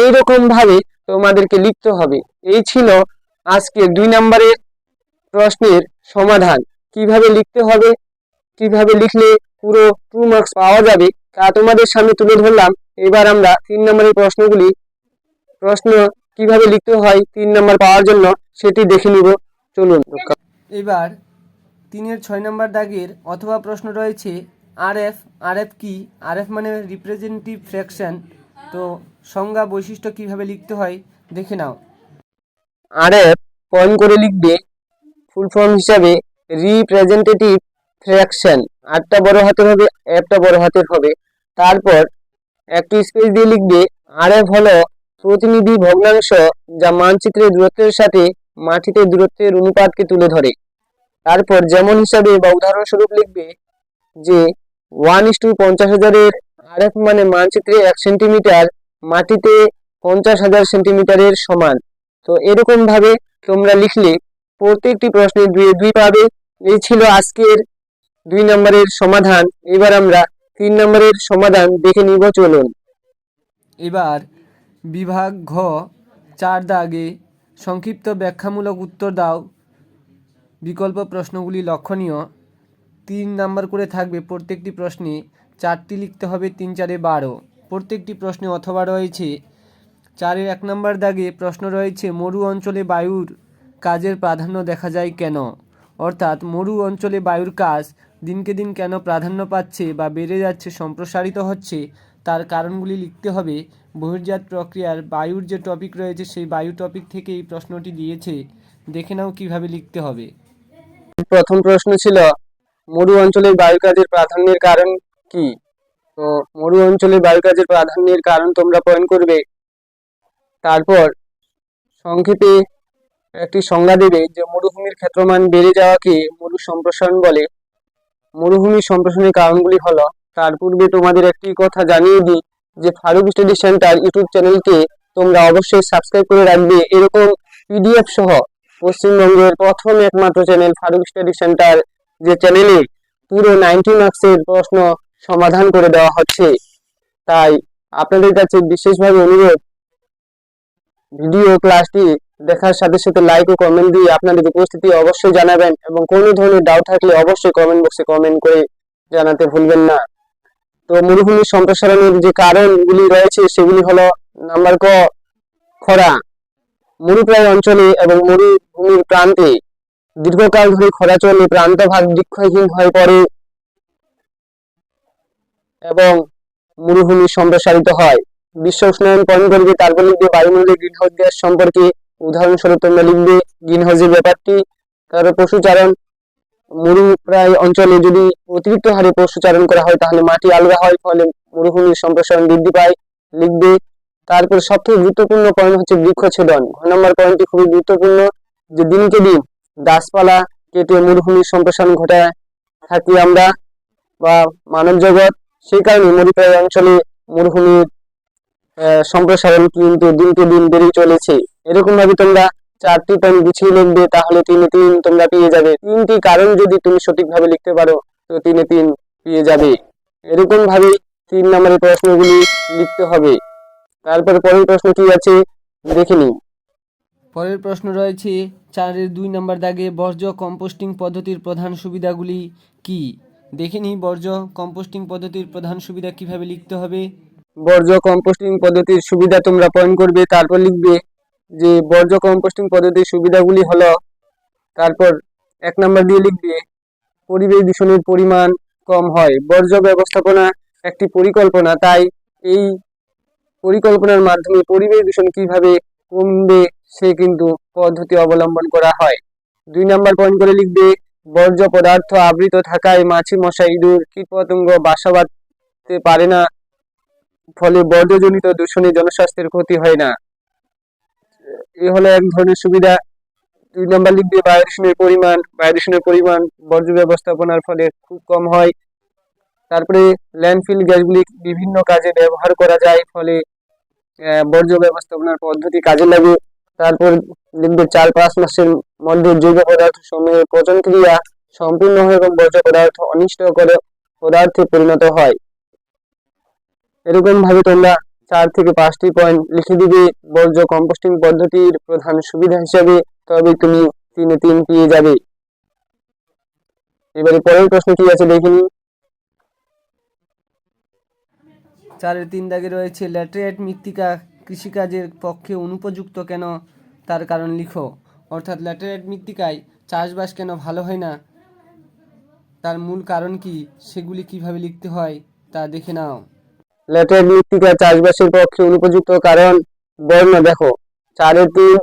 Speaker 2: এইরকম ভাবে তোমাদেরকে লিখতে হবে। এই ছিল আজকে 2 নম্বরের প্রশ্নের সমাধান। কিভাবে লিখতে হবে, কিভাবে লিখলে পুরো 2 মার্কস পাওয়া যাবে তা তোমাদের সামনে তুলে ধরলাম। এবার আমরা 3 নম্বরের প্রশ্ন কিভাবে লিখতে হয় 3 নম্বর পাওয়ার জন্য সেটি দেখে নিব। চলুন। এবার 3-এর 6 নম্বর দাগের অথবা প্রশ্ন রয়েছে আরএফ। আরএফ কি? আরএফ মানে রিপ্রেজেন্টেটিভ ফ্র্যাকশন। তো সংজ্ঞা, বৈশিষ্ট্য কিভাবে লিখতে হয় দেখে নাও। আরএফ পয়েন্ট করে লিখবে ফুল ফর্ম হিসাবে রিপ্রেজেন্টেটিভ ফ্র্যাকশন। আরটা বড় হাতের হবে, একটা বড় হাতের হবে। তারপর একটি স্পেস দিয়ে লিখবে আরএফ হলো প্রতিনিধি ভগ্নাংশ যা মানচিত্রের দূরত্বের সাথে মাটিতে দূরত্বের অনুপাতকে তুলে ধরে। তারপর যেমন হিসাবে বা উদাহরণস্বরূপ লিখবে যে 1:50,000 এর আরএফ মানে মানচিত্রে 1 সেন্টিমিটার মাটিতে 50,000 সেন্টিমিটারের সমান। তো এরকম ভাবে তোমরা লিখলে প্রত্যেকটি প্রশ্নে 2 পাবে। এই ছিল আজকের 2 নম্বরের সমাধান। এবার আমরা 3 নম্বরের সমাধান দেখে নিব। চলুন। এবার বিভাগ ঘ 4 দাগে সংক্ষিপ্ত ব্যাখ্যামূলক উত্তর দাও। বিকল্প প্রশ্নগুলি লক্ষণীয়। 3 নাম্বার করে থাকবে প্রত্যেকটি প্রশ্নে, 4টি লিখতে হবে, 3×4 12। প্রত্যেকটি প্রশ্নে অথবা রয়েছে। 4-এর 1 নম্বর দাগে প্রশ্ন রয়েছে মরু অঞ্চলে বায়ুর কাজের প্রাধান্য দেখা যায় কেন? অর্থাৎ মরু অঞ্চলে বায়ুর কাজ দিনকে দিন কেন প্রাধান্য পাচ্ছে বা বেড়ে যাচ্ছে, সম্প্রসারিত হচ্ছে, তার কারণগুলি লিখতে হবে। বহির্জাত প্রক্রিয়ার বায়ুর যে টপিক রয়েছে সেই বায়ু টপিক থেকে এই প্রশ্নটি দিয়েছে। দেখে নাও কিভাবে লিখতে হবে। প্রথম প্রশ্ন ছিল মরু অঞ্চলের বায়ু কাজের প্রাধান্যের কারণ কি? তো মরু অঞ্চলের বায়ু কাজের প্রাধান্যের কারণ তোমরা পয়েন্ট করবে। তারপর সংক্ষেপে একটি সংজ্ঞা দেবে যে মরুভূমির ক্ষেত্রমান বেড়ে যাওয়াকে মরু সম্প্রসারণ বলে। মরুভূমির সম্প্রসারণের কারণগুলি হলো, তার পূর্বে তোমাদের একটি কথা জানিয়ে দিই যে ফারুক স্টাডি সেন্টার ইউটিউব চ্যানেলকে তোমরা অবশ্যই সাবস্ক্রাইব করে রাখবে। এরকম পিডিএফ সহ পশ্চিমবঙ্গের প্রথম একমাত্র চ্যানেল ফারুক স্টাডি সেন্টার, যে চ্যানেলে পুরো 90 মার্কসের প্রশ্ন সমাধান করে দেওয়া হচ্ছে। তাই আপনাদের কাছে বিশেষভাবে অনুরোধ, ভিডিও ক্লাসটি দেখার সাথে সাথে লাইক ও কমেন্ট দিয়ে আপনাদের উপস্থিতি অবশ্যই জানাবেন এবং কোনো ধরনের ডাউট থাকলে অবশ্যই কমেন্ট বক্সে কমেন্ট করে জানাতে ভুলবেন না। তো মরুভূমির সম্প্রসারণের যে কারণগুলি রয়েছে সেগুলি হলো, নাম্বার ক, খরা। মরুপ্রায় অঞ্চলে এবং মরুভূমির প্রান্তে দীর্ঘকাল ধরে খরা চলে প্রান্তভাগ বৃক্ষহীন হয়ে পড়ে এবং মরুভূমি সম্প্রসারিত হয়। বিশ্ব উষ্ণায়ন পয়েন্ট করবে। তারপর লিখবে বায়ুমণ্ডলে গ্রিনহাউস গ্যাস সম্পর্কে উদাহরণস্বরূপ তোমরা লিখবে গ্রিনহাউসের ব্যাপারটি। তারপর পশুচারণ। মরুপ্রায় অঞ্চলে যদি অতিরিক্ত হারে পশুচারণ করা হয় তাহলে মাটি আলগা হয়, ফলে মরুভূমির সম্প্রসারণ বৃদ্ধি পায়, লিখবে। তারপর সবথেকে গুরুত্বপূর্ণ পয়েন্ট হচ্ছে বৃক্ষছেদন। ঘ নম্বর পয়েন্টটি খুবই গুরুত্বপূর্ণ, যে দিনকে দিন গাছপালা কেটে মরুভূমির সম্প্রসারণ ঘটায় থাকি আমরা বা মানব জগৎ। সেই কারণে মরুপ্রায় অঞ্চলে মরুভূমির সম্প্রসারণ কিন্তু দিনকে দিন বেড়ে চলেছে। এরকম ভাবে তোমরা 4টি পয়েন্ট গুছিয়ে লিখবে, তাহলে 3-3 তোমরা পেয়ে যাবে। 3টি কারণ যদি তুমি সঠিকভাবে লিখতে পারো তো 3-3 পেয়ে যাবে। এরকম ভাবে 3 নম্বরের প্রশ্নগুলি লিখতে হবে। তারপর পরের প্রশ্ন কি আছে দেখে নিই। পরের প্রশ্ন রয়েছে 4-এর 2 নম্বর দাগে বর্জ্য কম্পোস্টিং পদ্ধতির প্রধান সুবিধাগুলি কি? দেখে নিই বর্জ্য কম্পোস্টিং পদ্ধতির প্রধান সুবিধা কিভাবে লিখতে হবে। বর্জ্য কম্পোস্টিং পদ্ধতির সুবিধা তোমরা পয়েন্ট করবে। তারপর লিখবে যে বর্জ্য কম্পোস্টিং পদ্ধতির সুবিধাগুলি হলো, তারপর 1 নম্বর দিয়ে লিখবে পরিবেশ দূষণের পরিমাণ কম হয়। বর্জ্য ব্যবস্থাপনা একটি পরিকল্পনা, তাই এই পরিকল্পনার মাধ্যমে পরিবেশ দূষণ কিভাবে কমবে সে কিন্তু পদ্ধতি অবলম্বন করা হয়। 2 নম্বর পয়েন্ট করে লিখবে, বর্জ্য পদার্থ আবৃত থাকায় মাছি, মশা, ইঁদুর, কীটপতঙ্গ বাসা বাঁধতে পারে না, ফলে বর্জ্যজনিত দূষণে জনস্বাস্থ্যের ক্ষতি হয় না। এ হলো এক ধরনের সুবিধা। 2 নম্বর লিখবে, বায়ু দূষণের পরিমাণ বর্জ্য ব্যবস্থাপনার ফলে খুব কম হয়। তারপরে ল্যান্ডফিল গ্যাসগুলি বিভিন্ন কাজে ব্যবহার করা যায়, ফলে বর্জ্য ব্যবস্থাপনার পদ্ধতি কাজে লাগে। তারপর লিখবে, 4-5 মাসের মধ্যে জৈব পদার্থ সমূহের পচন ক্রিয়া সম্পূর্ণ হয় এবং বর্জ্য পদার্থ অনিষ্টকর পদার্থে পরিণত হয়। এরকম ভাবে তোমরা 4 থেকে 5টি পয়েন্ট লিখে দিবে বর্জ্য কম্পোস্টিং পদ্ধতির প্রধান সুবিধা হিসেবে, তবে তুমি 3-এ 3 পেয়ে যাবে। এবারে পরের প্রশ্ন কি আছে দেখে নিই। 4-এর 3 দাগে রয়েছে, ল্যাটেরাইট মৃত্তিকা কৃষিকাজের পক্ষে অনুপযুক্ত কেন, তার কারণ লিখো। অর্থাৎ ল্যাটেরাইট মৃত্তিকায় চাষবাস কেন ভালো হয় না, তার মূল কারণ কি, সেগুলি কিভাবে লিখতে হয় তা দেখে নাও। ল্যাটেরাইট মৃত্তিকা চাষবাসের পক্ষে অনুপযুক্ত কারণ বর্ণ দেখো, 4-এর 3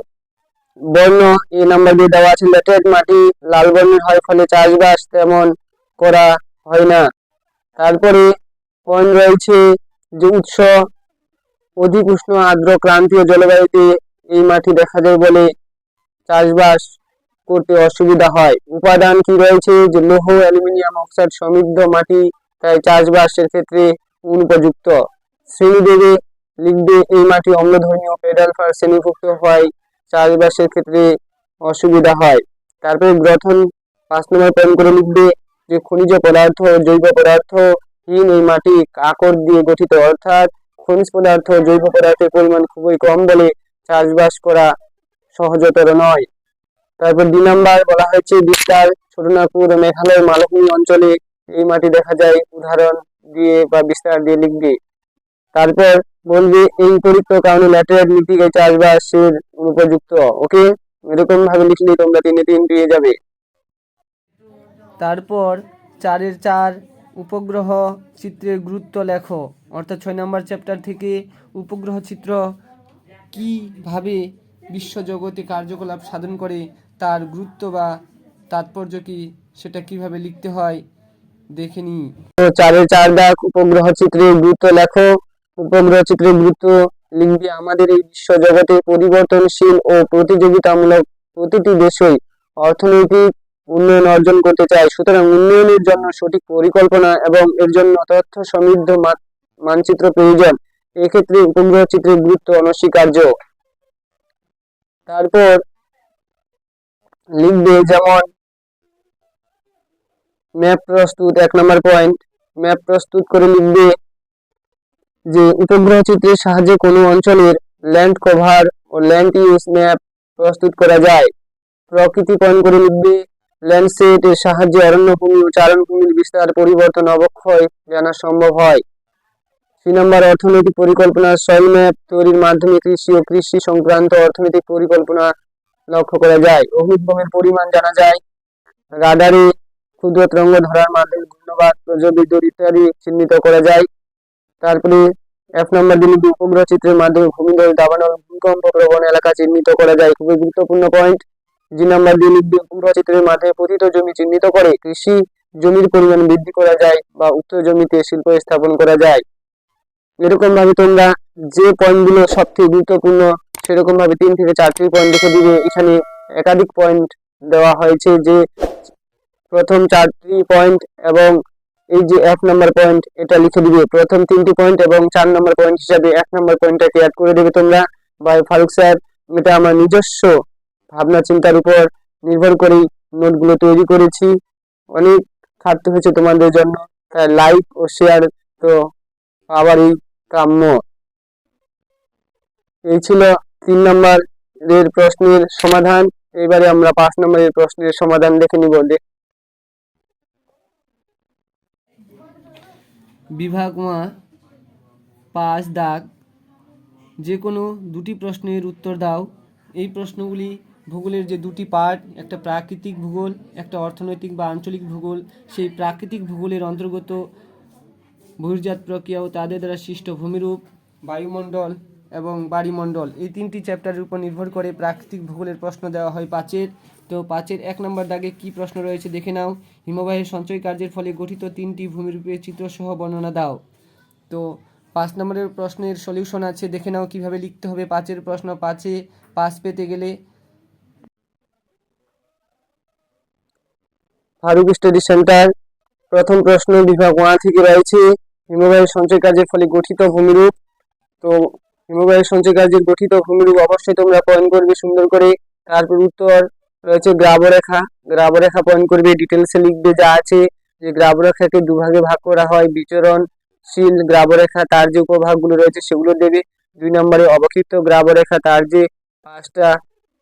Speaker 2: বর্ণ এ নাম্বার দিয়ে দেওয়া আছে। ল্যাটেরাইট মাটি লাল বর্ণের হয়, ফলে চাষবাস তেমন করা হয় না। তারপরে পয়েন্ট রয়েছে যে উৎস, অধিক উষ্ণ আর্দ্র ক্রান্তীয় জলবায়ুতে এই মাটি দেখা যায় বলে চাষবাস করতে অসুবিধা হয়। উপাদান কি রয়েছে, যে লৌহ, অ্যালুমিনিয়াম অক্সাইড সমৃদ্ধ মাটি, তাই চাষবাসের ক্ষেত্রে অনুপযুক্ত। শ্রেণী দেবে, লিখবে এই মাটি অম্লধর্মী ও পেডাল ফার শ্রেণীভুক্ত হয়, চাষবাসের ক্ষেত্রে অসুবিধা হয়। তারপরে গ্রথন 5 নম্বর পয়েন্ট করে লিখবে, যে খনিজ পদার্থ জৈব পদার্থ হীন এই মাটি কাঁকড় দিয়ে গঠিত, অর্থাৎ খনিজ পদার্থ জৈব পদার্থের পরিমাণ খুবই কম বলে চাষবাস করা সহজতর নয়। তারপর 2 নাম্বার বলা হয়েছে বিস্তার, ছোটনাগপুর মেঘালয় মালভূমি অঞ্চলে এই মাটি দেখা যায়, উদাহরণ দিয়ে বা বিস্তার দিয়ে লিখবে। তারপর বলবে এই উপযুক্ত কারণে ল্যাটেরাইট মৃত্তিকায় চাষবাসের অনুপযুক্ত। ওকে, এরকম ভাবে লিখলে তোমরা 3-এ 3 পেয়ে যাবে। তারপর 4-এর 4 উপগ্রহ চিত্রের গুরুত্ব লেখো। অর্থাৎ 6 নম্বর চ্যাপ্টার থেকে উপগ্রহ চিত্র কিভাবে বিশ্বজগতে কার্যকলাপ সাধন করে, তার গুরুত্ব বা তাৎপর্য কি, সেটা কিভাবে লিখতে হয় দেখে নিই। 4-এর 4 দাগ উপগ্রহ চিত্রের গুরুত্ব লেখো। উপগ্রহ চিত্রের গুরুত্ব লিখবে, আমাদের এই বিশ্বজগতে পরিবর্তনশীল ও প্রতিযোগিতামূলক প্রতিটি দেশই অর্থনৈতিক উন্নয়ন অর্জন করতে চায়। সুতরাং উন্নয়নের জন্য সঠিক পরিকল্পনা এবং এর জন্য তথ্য সমৃদ্ধ মানচিত্র প্রয়োজন। এক্ষেত্রে উপগ্রহ চিত্রের গুরুত্ব অনস্বীকার্য। তারপর লিখবে, যেমন ম্যাপ প্রস্তুত, 1 নম্বর পয়েন্ট, ম্যাপ প্রস্তুত করে লিখবে যে উপগ্রহ চিত্রের সাহায্যে কোনো অঞ্চলের ল্যান্ড কভার ও ল্যান্ড ইউজ ম্যাপ প্রস্তুত করা যায়। প্রকৃতি পয়েন্ট করে লিখবে, ল্যান্ডসেট এর সাহায্যে অরণ্যভূমি ও চারণভূমির বিস্তার, পরিবর্তন, অবক্ষয় জানা সম্ভব হয়। 3 নম্বর অর্থনৈতিক পরিকল্পনা, সয়েল ম্যাপ তৈরির মাধ্যমে কৃষি ও কৃষি সংক্রান্ত অর্থনৈতিক পরিকল্পনা লক্ষ্য করা যায়। অগ্নিভূমির পরিমাণ জানা যায়। রাডারে ক্ষুদ্র তরঙ্গ ধরার মাধ্যমে ঘূর্ণবাত, প্রজ্বলিত ইত্যাদি চিহ্নিত করা যায়। তারপরে F নম্বর দিলে উপগ্রহ চিত্রের মাধ্যমে ভূমিধস দাবানল, ভূমিকম্প প্রবণ এলাকা চিহ্নিত করা যায়, খুবই গুরুত্বপূর্ণ পয়েন্ট। G নম্বর দিলে উপগ্রহ চিত্রের মাধ্যমে পতিত জমি চিহ্নিত করে কৃষি জমির পরিমাণ বৃদ্ধি করা যায় বা উক্ত জমিতে শিল্প স্থাপন করা যায়। এরকম ভাবে তোমরা যে পয়েন্টগুলো সবথেকে গুরুত্বপূর্ণ সেরকম ভাবে 3 থেকে 4টি পয়েন্ট লিখে দিবে। এখানে একাধিক পয়েন্ট দেওয়া হয়েছে, যে প্রথম 4টি পয়েন্ট এবং এই যে 1 নম্বর পয়েন্ট এটা লিখে দিবে। প্রথম 3টি পয়েন্ট এবং 4 নম্বর পয়েন্ট হিসাবে 1 নম্বর পয়েন্টটাকে অ্যাড করে দেবে তোমরা। বাই ফারুক স্যার, এটা আমার নিজস্ব ভাবনা চিন্তার উপর নির্ভর করেই নোটগুলো তৈরি করেছি। অনেক খাটতে হয়েছে তোমাদের জন্য, তাই লাইক ও শেয়ার তো আবারই কাম্য। এই ছিল 3 নম্বর এর প্রশ্নের সমাধান। এবারে আমরা 5 নম্বরের প্রশ্নের সমাধান দেখে নিব। বিভাগ 5 দাগ, যে কোনো 2টি প্রশ্নের উত্তর দাও। এই প্রশ্নগুলি ভূগোলের যে দুটি পার্ট, একটা প্রাকৃতিক ভূগোল, একটা অর্থনৈতিক বা আঞ্চলিক ভূগোল। সেই প্রাকৃতিক ভূগোলের অন্তর্গত বহির্জাত প্রক্রিয়া ও তাদের দ্বারা সৃষ্ট ভূমিরূপ, বায়ুমণ্ডল এবং বাড়িমণ্ডল, এই তিনটি চ্যাপ্টারের উপর নির্ভর করে প্রাকৃতিক ভূগোলের প্রশ্ন দেওয়া হয় পাঁচের। তো পাঁচের 1 নম্বর দাগে কি প্রশ্ন রয়েছে দেখে নাও। হিমবাহের সঞ্চয় কার্যের ফলে গঠিত 3টি ভূমিরূপের চিত্রসহ বর্ণনা দাও। তো 5 নম্বরের প্রশ্নের সলিউশন আছে, দেখে নাও কিভাবে লিখতে হবে। 5-এর প্রশ্ন, 5-এ পাস পেতে গেলে
Speaker 3: ফারুক স্টাডি সেন্টার প্রথম প্রশ্ন বিভাগ 1 থেকে রয়েছে হিমবাহের সঞ্চয় কার্যের ফলে গঠিত ভূমিরূপ। তো হিমবাহের সঞ্চয় কার্যের গঠিত ভূমিরূপ অবশ্যই তোমরা পয়েন্ট করবে সুন্দর করে। তারপর উত্তর রয়েছে গ্রাবরেখা, গ্রাবরেখা পয়েন্ট করবে, ডিটেলসে লিখবে যা আছে, যে গ্রাবরেখাকে দুভাগে ভাগ করা হয়, বিচরণশীল গ্রাবরেখা তার যে উপভাগগুলো রয়েছে সেগুলো দেবে। 2 নম্বরে অবক্ষিপ্ত গ্রাবরেখা তার যে 5টা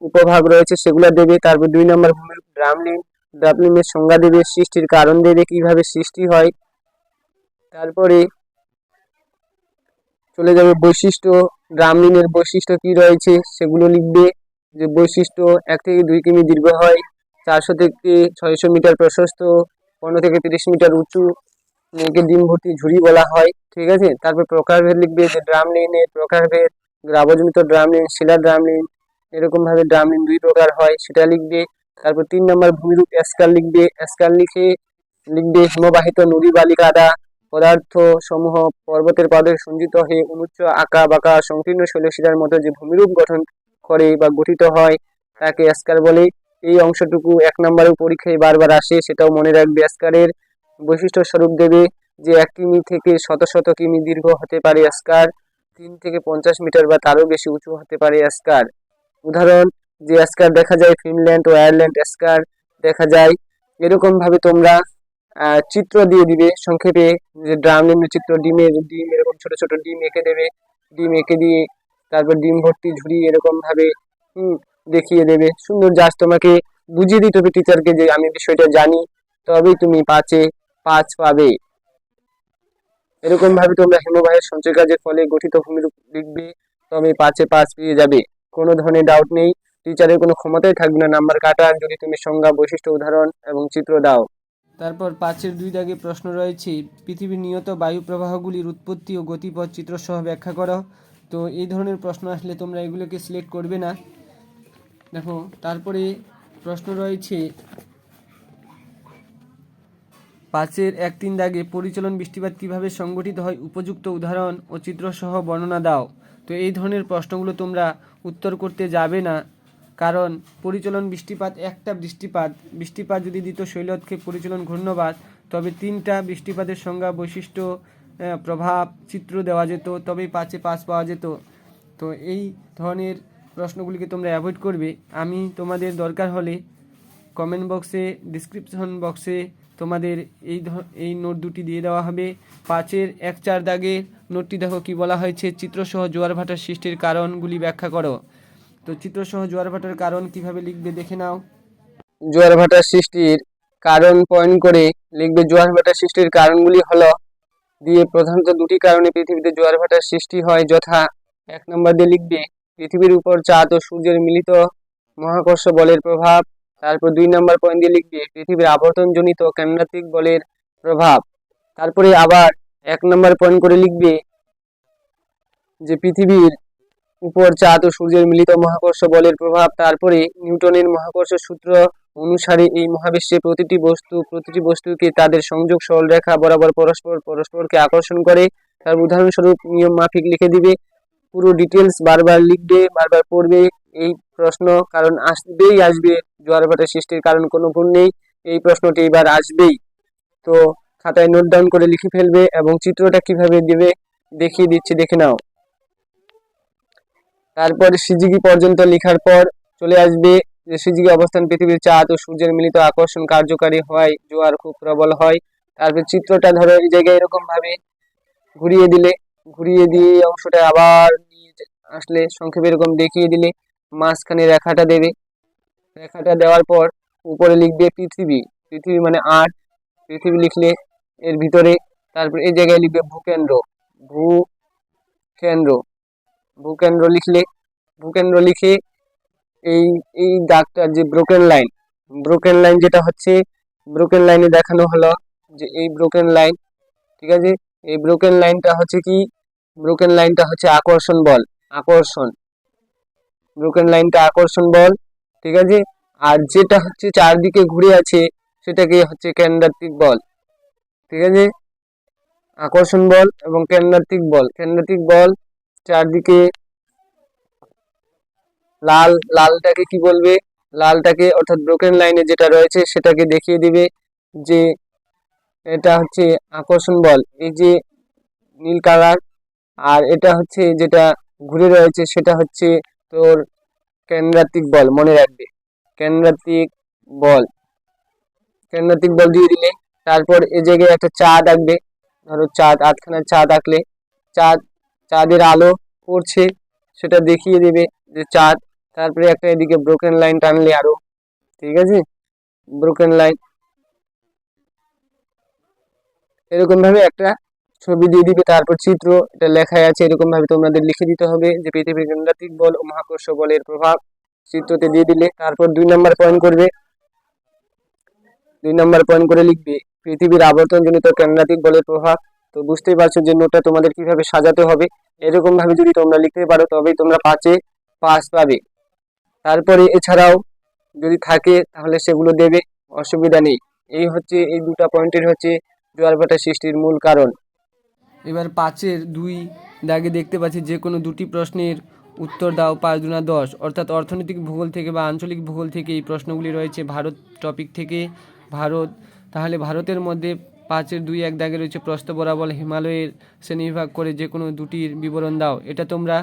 Speaker 3: উপভাগ রয়েছে সেগুলো দেবে। তারপর 2 নম্বর ভূমিরূপ ড্রামলিন, ড্রামলিনের সংজ্ঞা দেবে, সৃষ্টির কারণ দেবে, কিভাবে সৃষ্টি হয়। তারপরে চলে যাবে বৈশিষ্ট্য, ড্রামলিনের বৈশিষ্ট্য কি রয়েছে সেগুলো লিখবে। যে বৈশিষ্ট্য 1 থেকে 2 কিমি দীর্ঘ হয়, 400 থেকে 600 মিটার প্রশস্ত, 15 থেকে 30 মিটার উঁচু, একে ডিম ভর্তি ঝুড়ি বলা হয়। ঠিক আছে, তারপর প্রকারভেদ লিখবে, যে ড্রামলিনের প্রকারভেদ, গ্রাবজনিত ড্রামলিন, শিলা ড্রামলিন, এরকম ভাবে ড্রামলিন 2 প্রকার হয় সেটা লিখবে। তারপর 3 নম্বর ভূমিরূপ স্কাল লিখবে, স্কাল লিখবে হিমবাহিত নুড়ি বালি কাদা পদার্থ সমূহ পর্বতের পাদে সঞ্চিত হয়ে অনুচ্চ আঁকা বাঁকা সংকীর্ণ শৈলশিলার মতো যে ভূমিরূপ গঠন করে বা গঠিত হয় তাকে স্কার বলে। এই অংশটুকু 1 নম্বরের পরীক্ষায় বারবার আসে, সেটাও মনে রাখবে। স্কারের বৈশিষ্ট্য স্বরূপ দেবে যে 1 কিমি থেকে শত শত কিমি দীর্ঘ হতে পারে স্কার, 3 থেকে 50 মিটার বা তারও বেশি উঁচু হতে পারে স্কার। উদাহরণ, যে স্কার দেখা যায় ফিনল্যান্ড ও আয়ারল্যান্ড স্কার দেখা যায়। এরকম ভাবে তোমরা চিত্র দিয়ে দিবে সংক্ষেপে, যে ড্রামলিনের চিত্র, ডিম এরকম ছোট ছোট ডিম এঁকে দেবে, ডিম এঁকে দিয়ে তারপর ডিম ভর্তি ঝুড়ি এরকম ভাবে দেখিয়ে দেবে সুন্দর। জাস্ট তোমাকে বুঝিয়ে দিতে হবে টিচারকে যে আমি বিষয়টা জানি, তবেই তুমি 5-এ 5 পাবে। এরকম ভাবে তোমরা হিমবাহের সঞ্চয় কাজের ফলে গঠিত ভূমিরূপ লিখবে, তবে 5-এ 5 পেয়ে যাবে। কোনো ধরনের ডাউট নেই, টিচারের কোনো ক্ষমতাই থাকবে না নাম্বার কাটার যদি তুমি সংজ্ঞা, বৈশিষ্ট্য, উদাহরণ এবং চিত্র দাও।
Speaker 2: তারপর 5-এর 2 দাগে প্রশ্ন রয়েছে, পৃথিবীর নিয়ত বায়ু প্রবাহগুলির উৎপত্তি ও গতিপথ চিত্রসহ ব্যাখ্যা করো। তো এই ধরনের প্রশ্ন আসলে তোমরা এগুলোকে সিলেক্ট করবে না। দেখো, তারপরে প্রশ্ন রয়েছে 5-এর 1-3 দাগে পরিচলন বৃষ্টিপাত কিভাবে সংগঠিত হয়, উপযুক্ত উদাহরণ ও চিত্রসহ বর্ণনা দাও। তো এই ধরনের প্রশ্নগুলো তোমরা উত্তর করতে যাবে না, কারণ পরিচলন বৃষ্টিপাত একটা বৃষ্টিপাত যদি দিত শৈলক্ষেপ পরিচলন ঘূর্ণবাত, তবে 3টা বৃষ্টিপাতের সংজ্ঞা, বৈশিষ্ট্য, প্রভাব, চিত্র দেওয়া যেত, তবেই 5-এ 5 পাওয়া যেত। তো এই ধরনের প্রশ্নগুলিকে তোমরা অ্যাভয়েড করবে। আমি তোমাদের দরকার হলে কমেন্ট বক্সে, ডিসক্রিপশন বক্সে তোমাদের এই নোট দুটি দিয়ে দেওয়া হবে। 5-এর 1-4 দাগে নোটটি দেখো কি বলা হয়েছে, চিত্রসহ জোয়ার ভাটার সৃষ্টির কারণগুলি ব্যাখ্যা করো। তো চিত্রসহ জোয়ার ভাটার কারণ কিভাবে লিখবে দেখে নাও।
Speaker 3: জোয়ার ভাটার সৃষ্টির কারণ পয়েন্ট করে লিখবে, জোয়ার ভাটার সৃষ্টির কারণগুলি হলো দিয়ে প্রধানত 2টি কারণে পৃথিবীতে জোয়ার ভাটার সৃষ্টি হয়, যথা 1 নম্বর দিয়ে লিখবে পৃথিবীর উপর চাঁদ ও সূর্যের মিলিত মহাকর্ষ বলের প্রভাব। তারপর 2 নম্বর পয়েন্ট দিয়ে লিখবে পৃথিবীর আবর্তনজনিত কেন্দ্রাতিক বলের প্রভাব। তারপরে আবার 1 নম্বর পয়েন্ট করে লিখবে যে পৃথিবীর উপর চাঁদ ও সূর্যের মিলিত মহাকর্ষ বলের প্রভাব। তারপরে নিউটনের মহাকর্ষ সূত্র অনুসারে এই মহাবিশ্বে প্রতিটি বস্তুকে তাদের সংযোগ সরলরেখা বরাবর পরস্পরকে আকর্ষণ করে। তার উদাহরণস্বরূপ নিয়ম মাফিক লিখে দিবে। পুরো ডিটেলস বারবার লিখবে, বারবার পড়বে এই প্রশ্ন, কারণ আসবে জোয়ার ভাটার সৃষ্টির কারণ, কোনো ভুল নেই, এই প্রশ্নটি এবার আসবেই। তো খাতায় নোট ডাউন করে লিখে ফেলবে এবং চিত্রটা কিভাবে দেবে দেখিয়ে দিচ্ছি, দেখে নাও। তারপর সিজিকি পর্যন্ত লেখার পর চলে আসবে যে সিজিকি অবস্থান পৃথিবীর চাঁদ ও সূর্যের মিলিত আকর্ষণ কার্যকারী হয়, জোয়ার খুব প্রবল হয়। তারপর চিত্রটা ধরো এই জায়গায় এরকম ভাবে ঘুরিয়ে দিয়ে এই অংশটা আবার নিয়ে আসলে সংক্ষেপে এরকম দেখিয়ে দিলে মাঝখানে রেখাটা দেবে। রেখাটা দেওয়ার পর উপরে লিখবে পৃথিবী, পৃথিবী মানে আর্থ, পৃথিবী লিখলে এর ভিতরে, তারপর এই জায়গায় লিখবে ভূকেন্দ্র লিখলে, ভূকেন্দ্র লিখে এই এই দাগটা যে ব্রোকেন লাইন যেটা হচ্ছে, ব্রোকেন লাইনে দেখানো হলো যে এই ব্রোকেন লাইন, ঠিক আছে। এই ব্রোকেন লাইনটা হচ্ছে কি, ব্রোকেন লাইনটা হচ্ছে আকর্ষণ বল, আকর্ষণ, ব্রোকেন লাইনটা আকর্ষণ বল, ঠিক আছে। আর যেটা হচ্ছে চারদিকে ঘুরে আছে সেটাকে হচ্ছে কেন্দ্রাত্মিক বল, ঠিক আছে। আকর্ষণ বল এবং কেন্দ্রাত্মিক বল, কেন্দ্রাত্মিক বল চারদিকে, লালটাকে কি বলবে, লালটাকে অর্থাৎ ব্রোকেন লাইনে যেটা রয়েছে সেটাকে দেখিয়ে দিবে যে এটা হচ্ছে আকর্ষণ বল, এই যে নীল কালার। আর এটা হচ্ছে যেটা ঘুরে রয়েছে সেটা হচ্ছে তোর কেন্দ্রাত্মিক বল, মনে রাখবে কেন্দ্রাত্মিক বল, কেন্দ্রাত্মিক বল দিয়ে দিলে তারপর এ জায়গায় একটা চাঁদ আঁকবে, ধরো চাঁদ, আটখানা চাঁদ আঁকলে চাঁদের আলো পড়ছে সেটা দেখিয়ে দেবে যে চাঁদ। তারপরে একটা এদিকে ব্রোকেন লাইন টানলে আরো, ঠিক আছে, ব্রোকেন লাইন এরকম ভাবে একটা ছবি দিয়ে দিবে। তারপর চিত্র, এটা লেখায় আছে এরকম ভাবে তোমাদের লিখে দিতে হবে যে পৃথিবীর কেন্দ্রাত্মিক বল ও মহাকর্ষ বলের প্রভাব চিত্রতে দিয়ে দিলে। তারপর 2 নম্বর পয়েন্ট করবে, 2 নম্বর পয়েন্ট করে লিখবে পৃথিবীর আবর্তনজনিত কেন্দ্রাত্মিক বলের প্রভাব। তো বুঝতেই পারছো যে নোটটা তোমাদের কিভাবে সাজাতে হবে, এরকম ভাবে যদি তোমরা লিখতে পারো তবেই তোমরা 5-এ পাস পাবে। তারপরে এছাড়াও যদি থাকে তাহলে সেগুলো দেবে, অসুবিধা নেই। এই হচ্ছে এই 2টা পয়েন্টের হচ্ছে জোয়ার ভাটা সৃষ্টির মূল কারণ।
Speaker 2: এবার 5-এর 2 দাগে দেখতে পাচ্ছি যে কোনো 2টি প্রশ্নের উত্তর দাও, 5 দুনা 10, অর্থাৎ অর্থনৈতিক ভূগোল থেকে বা আঞ্চলিক ভূগোল থেকে এই প্রশ্নগুলি রয়েছে, ভারত টপিক থেকে ভারত। তাহলে ভারতের মধ্যে 5-এর 2-1 দাগে রয়েছে প্রস্থ বরাবর হিমালয়ের শ্রেণীবিভাগ করে যে কোনো 2টির বিবরণ দাও। এটা তোমরা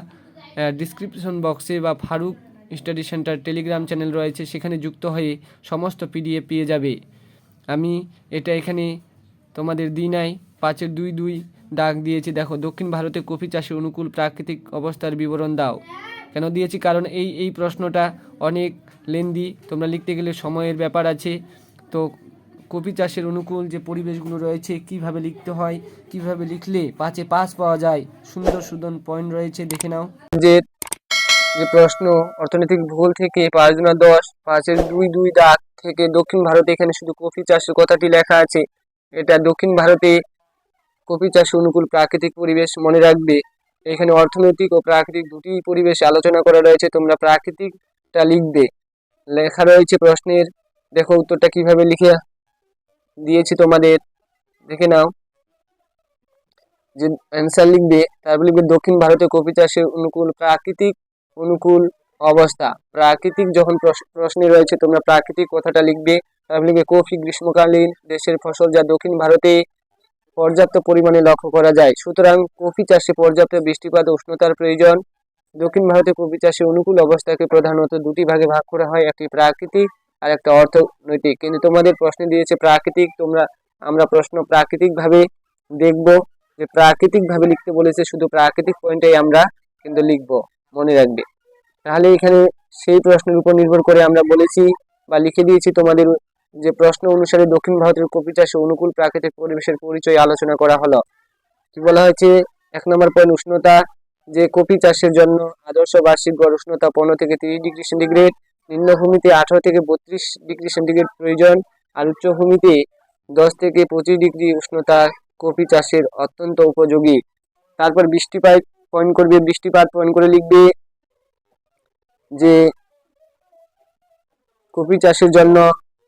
Speaker 2: ডিসক্রিপশন বক্সে বা Farooq study centre Telegram channel রয়েছে সেখানে যুক্ত হয়ে সমস্ত পিডিএফ পেয়ে যাবে। আমি এটা এখানে তোমাদের দিই নাই, 5-এর 2 দাগ দিয়েছি। দেখো, দক্ষিণ ভারতে কফি চাষে অনুকূল প্রাকৃতিক অবস্থার বিবরণ দাও। কেন দিয়েছি, কারণ এই প্রশ্নটা অনেক লেন্দি, তোমরা লিখতে গেলে সময়ের ব্যাপার আছে। তো কফি চাষের অনুকূল যে পরিবেশগুলো রয়েছে, কিভাবে লিখতে হয়, কিভাবে লিখলে 5-এ পাস পাওয়া যায়, সুন্দর সুন্দর পয়েন্ট রয়েছে, দেখে নাও।
Speaker 3: যে যে প্রশ্ন অর্থনৈতিক ভূগোল থেকে 5 দুনা 10, 5-এর 2 দাগ থেকে দক্ষিণ ভারতে, এখানে শুধু কফি চাষের কথাটি লেখা আছে। এটা দক্ষিণ ভারতে কফি চাষে অনুকূল প্রাকৃতিক পরিবেশ, মনে রাখবে। এখানে অর্থনৈতিক ও প্রাকৃতিক দুটি পরিবেশ আলোচনা করা রয়েছে, তোমরা প্রাকৃতিকটা লিখবে। লেখা রয়েছে প্রশ্নের, দেখো উত্তরটা কিভাবে লিখে দিয়েছি তোমাদের, দেখে নাও। যে অ্যান্সার লিখবে, তারপর লিখবে দক্ষিণ ভারতে কফি চাষের অনুকূল অবস্থা। প্রাকৃতিক যখন প্রশ্নে রয়েছে তোমরা প্রাকৃতিক কথাটা লিখবে। তারপর লিখবে কফি গ্রীষ্মকালীন দেশের ফসল যা দক্ষিণ ভারতে পর্যাপ্ত পরিমাণে লক্ষ্য করা যায়, সুতরাং কফি চাষে পর্যাপ্ত বৃষ্টিপাত ও উষ্ণতার প্রয়োজন। দক্ষিণ ভারতে কফি চাষে অনুকূল অবস্থাকে প্রধানত 2টি ভাগে ভাগ করা হয়, একটি প্রাকৃতিক আর একটা অর্থনৈতিক। কিন্তু তোমাদের প্রশ্নে দিয়েছে প্রাকৃতিক, আমরা প্রশ্ন প্রাকৃতিক ভাবে দেখব, যে প্রাকৃতিক ভাবে লিখতে বলেছে, শুধু প্রাকৃতিক পয়েন্টটাই আমরা কিন্তু লিখব, মনে রাখবে। তাহলে এখানে সেই প্রশ্নের উপর নির্ভর করে আমরা বলেছি বা লিখে দিয়েছি তোমাদের যে প্রশ্ন অনুসারে দক্ষিণ ভারতের কফি চাষে অনুকূল প্রাকৃতিক পরিবেশের পরিচয় আলোচনা করা হলো। কি বলা হয়েছে, 1 নম্বর পয়েন্ট উষ্ণতা, যে কফি চাষের জন্য আদর্শ বার্ষিক গড় উষ্ণতা 15 থেকে 30 ডিগ্রি সেন্টিগ্রেড, নিম্নভূমিতে 18 থেকে 32 ডিগ্রি সেন্টিগ্রেড প্রয়োজন, আর উচ্চভূমিতে 10 থেকে 25 ডিগ্রি উষ্ণতা কফি চাষের অত্যন্ত উপযোগী। তারপর বৃষ্টিপাত পয়েন্ট করবে, বৃষ্টিপাত পয়েন্ট করে লিখবে যে কফি চাষের জন্য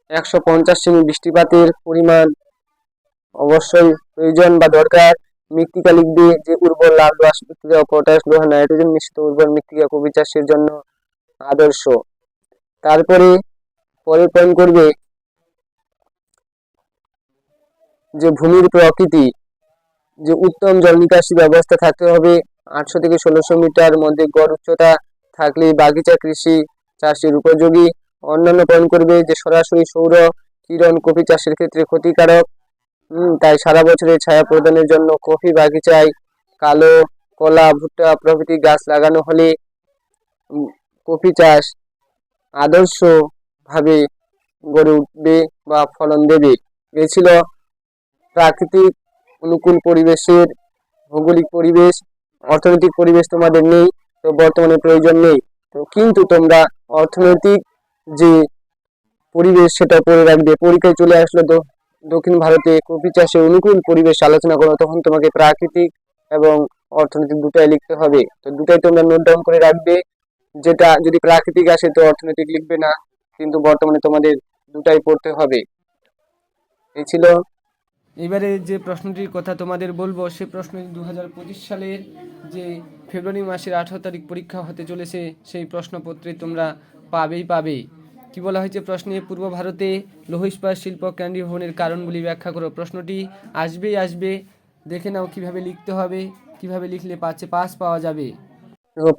Speaker 3: 150 সেমি বৃষ্টিপাতের পরিমাণ অবশ্যই প্রয়োজন বা দরকার। মৃত্তিকা লিখবে যে উর্বর লাল দোআঁশ মৃত্তিকা ও পটাশ লোহা নাইট্রোজেন মিশ্রিত উর্বর মৃত্তিকা কফি চাষের জন্য আদর্শ। তারপরে পরের পয়েন্ট করবে যে ভূমির প্রকৃতি, যে উত্তম জল নিকাশি ব্যবস্থা থাকতে হবে, 800 থেকে 1600 মিটার মধ্যে গড় উচ্চতা থাকলে বাগিচা কৃষি চাষের উপযোগী। অন্যান্য পয়েন্ট করবে যে সরাসরি সৌর কিরণ কফি চাষের ক্ষেত্রে ক্ষতিকারক, তাই সারা বছরের ছায়া প্রদানের জন্য কফি বাগিচায় কালো, কলা, ভুট্টা প্রভৃতি গাছ লাগানো হলে কফি চাষ আদর্শ ভাবে গড়ে উঠবে বা ফলন দেবে। এ ছিল প্রাকৃতিক অনুকূল পরিবেশের ভৌগোলিক পরিবেশ। অর্থনৈতিক পরিবেশ তোমাদের নেই, তো বর্তমানে প্রয়োজন নেই। তো কিন্তু তোমরা অর্থনৈতিক যে পরিবেশ সেটা করে রাখবে। পরীক্ষায় চলে আসলো তো দক্ষিণ ভারতে কফি চাষে অনুকূল পরিবেশ আলোচনা করো, তখন তোমাকে প্রাকৃতিক এবং অর্থনৈতিক দুটাই লিখতে হবে। তো দুটাই তোমরা নোট ডাউন করে রাখবে। যেটা যদি প্রাকৃতিক আসে তো অর্থনৈতিক লিখবে না, কিন্তু বর্তমানে তোমাদের দুটাই পড়তে হবে। এই ছিল।
Speaker 2: এবারে যে প্রশ্নটির কথা তোমাদের বলবো, সে প্রশ্নটি 2025 সালের যে ফেব্রুয়ারি মাসের 18 তারিখ পরীক্ষা হতে চলেছে, সেই প্রশ্নপত্রে তোমরা পাবে। কি বলা হয়েছে প্রশ্নে? পূর্ব ভারতে লৌহ ইস্পাত শিল্প কেন্দ্রীয় ভবনের কারণগুলি ব্যাখ্যা করো। প্রশ্নটি আসবে, দেখে নাও কিভাবে লিখতে হবে, কিভাবে লিখলে পাস পাওয়া যাবে।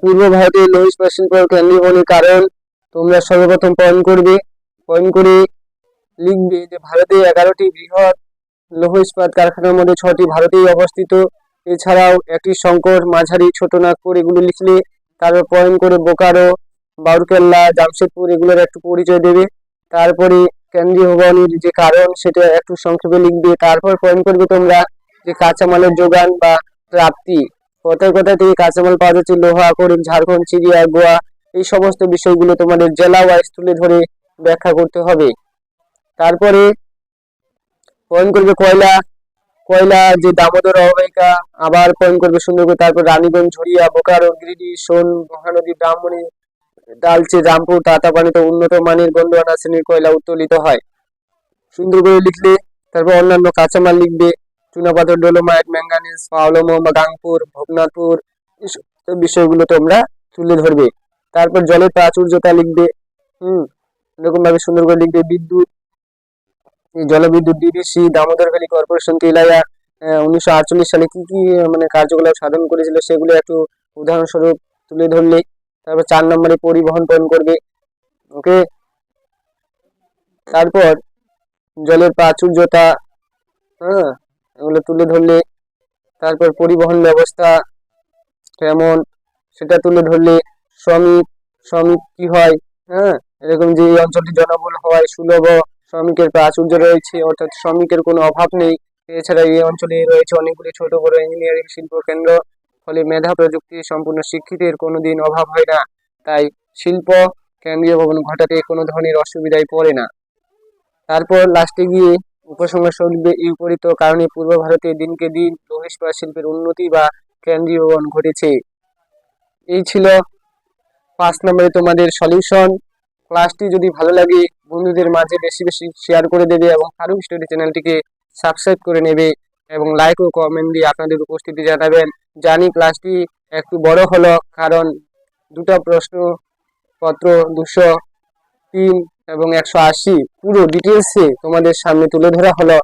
Speaker 3: পূর্ব ভারতে লৌহ ইস্পাত শিল্প কেন্দ্রীভবনের কারণ তোমরা সর্বপ্রথম পয়েন্ট করে লিখবে যে ভারতে 11টি বৃহৎ লৌহ ইস্পাত কারখানার মধ্যে 6টি ভারতেই অবস্থিত। এছাড়াও একটি শঙ্কর, মাঝারি, ছোট নাগপুর এগুলো লিখলে, তারপর পয়েন্ট করে বোকারো, বাউরকেল্লা, জামশেদপুর এগুলোর একটু পরিচয় দেবে। তারপরে কেন্দ্রীয় ভবনের যে কারণ সেটা একটু সংক্ষেপে লিখবে। তারপর পয়েন্ট করবে তোমরা যে কাঁচামালের যোগান বা প্রাপ্তি, কোথায় থেকে কাঁচামাল পাওয়া যাচ্ছে, লোহা, খনিজ, ঝাড়খণ্ড, চিড়িয়া, গোয়া, এই সমস্ত বিষয়গুলো তোমাদের জেলা ওয়াইজ তুলে ধরে ব্যাখ্যা করতে হবে। তারপরে পয়েন্ট করবে কয়লা যে দামোদর অববাহিকা, আবার পয়েন্ট করবে সুন্দর করে। তারপর রানীগঞ্জ, ঝরিয়া, বোকারো, গিরিডি, সোন, মহানদী, ব্রাহ্মণী, ডালচে, রামপুর, তাতাপানিতে উন্নত মানের গন্ডোয়ানা শ্রেণীর কয়লা উত্তোলিত হয়। সুন্দর করে লিখলে তারপর অন্যান্য কাঁচামাল লিখবে, চুনাপাথর, ডোলোমাইট, ম্যাঙ্গানিজ, পাওলমো বা গাংপুর, ভোগনাথপুর, এই সমস্ত বিষয়গুলো তোমরা তুলে ধরবে। তারপর জলের প্রাচুর্যতা লিখবে। এরকম ভাবে সুন্দর করে লিখবে। জলবিদ্যুৎ ডিবিসি, দামোদর ভ্যালি কর্পোরেশন, তেলাইয়া 1948 সালে কি কি মানে কার্যকলাপ সাধন করেছিল সেগুলো একটু উদাহরণস্বরূপ তুলে ধরলে। তারপর 4 নম্বরে পরিবহন পয়েন্ট করবে। ওকে, তারপর জলের প্রাচুর্যতা, এগুলো তুলে ধরলে। তারপর পরিবহন ব্যবস্থা কেমন সেটা তুলে ধরলে। শ্রমিক কি হয়, এরকম যে এই অঞ্চলটি জনবহুল হওয়ায় সুলভ শ্রমিকের প্রাচুর্য রয়েছে, অর্থাৎ শ্রমিকের কোনো অভাব নেই। এছাড়া এই অঞ্চলে রয়েছে অনেকগুলি ছোট বড় ইঞ্জিনিয়ারিং শিল্প কেন্দ্র, ফলে মেধা প্রযুক্তি সম্পূর্ণ শিক্ষিতের কোনোদিন অভাব হয় না। তাই শিল্প কেন্দ্রীয় ভবন ঘটাতে কোনো ধরনের অসুবিধায় পড়ে না। তারপর লাস্টে গিয়ে উপসংহার লিখবে, এই উপরিত কারণে পূর্ব ভারতে দিনকে দিন লৌহ ইস্পাত শিল্পের উন্নতি বা কেন্দ্রীয়করণ ঘটেছে। এই ছিল 5 নম্বরে তোমাদের সলিউশন। ক্লাসটি যদি ভালো লাগে বন্ধুদের মাঝে বেশি শেয়ার করে দেবে এবং ফারুক স্টাডি চ্যানেলটিকে সাবস্ক্রাইব করে নেবে এবং লাইক ও কমেন্ট দিয়ে আপনাদের উপস্থিতি জানাবেন। জানি ক্লাসটি একটু বড় হলো, কারণ দুটো প্রশ্ন পত্র 203 এবং 180 পুরো ডিটেলসে তোমাদের সামনে তুলে ধরা হলো,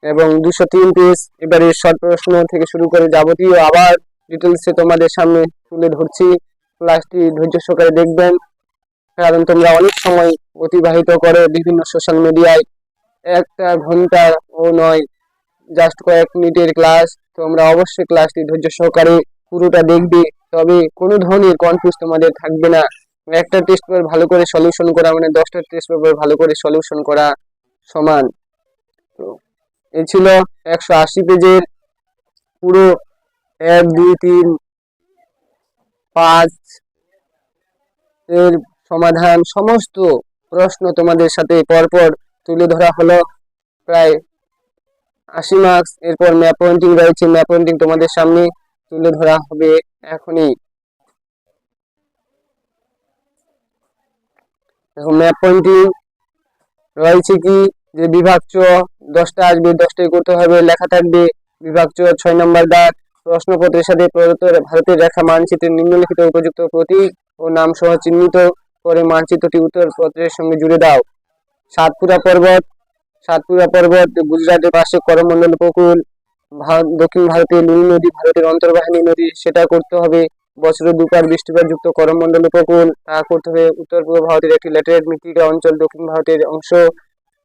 Speaker 3: এবং 203 পেজ এবারে শর্ট প্রশ্ন থেকে শুরু করে যাবতীয় আবার ডিটেলসে তোমাদের সামনে তুলে ধরছি। ক্লাসটি ধৈর্য সহকারে দেখবেন, কারণ তোমরা অনেক সময় অতিবাহিত করো বিভিন্ন সোশ্যাল মিডিয়ায়। 1 ঘন্টা ও নয়, জাস্ট কয়েক মিনিটের ক্লাস। তোমরা অবশ্যই ক্লাসটি ধৈর্য সহকারে পুরোটা দেখবে, তবে কোনো ধরনের কনফিউজ তোমাদের থাকবে না। একটা টেস্ট পেপার ভালো করে সলিউশন করা মানে 10টা টেস্ট পেপার ভালো করে সলিউশন করা সমান। তো এই ছিল 180 পেজের পুরো 1 2 3 5 এর সমাধান, সমস্ত প্রশ্ন তোমাদের সাথে পরপর তুলে ধরা হলো, প্রায় 80 মার্কস। এরপর ম্যাপ পয়েন্টিং রয়েছে, ম্যাপ পয়েন্টিং তোমাদের সামনে তুলে ধরা হবে এখনই। দেখো ম্যাপ পয়েন্টিং রয়েছে কি, যে বিভাগ চ 10টা আসবে, 10টাই করতে হবে, লেখা থাকবে বিভাগ চ 6 নম্বর দাগ, প্রশ্নপত্রের সাথে প্রদত্ত ভারতের রেখা মানচিত্রের নিম্নলিখিত উপযুক্ত প্রতীক ও নাম সহ চিহ্নিত করে মানচিত্রটি উত্তরপত্রের সঙ্গে জুড়ে দাও। সাতপুরা পর্বত গুজরাটের পাশে করমণ্ডল উপকূল, দক্ষিণ ভারতে লুনি নদী ভারতের অন্তর্বাহিনী নদী, সেটা করতে হবে। বছরে 2 বার বৃষ্টিপাত যুক্ত করমণ্ডল উপকূল, তা করতে হবে। উত্তর পূর্ব ভারতের একটি ল্যাটেরাইট মৃত্তিকা অঞ্চল, দক্ষিণ ভারতের অংশ,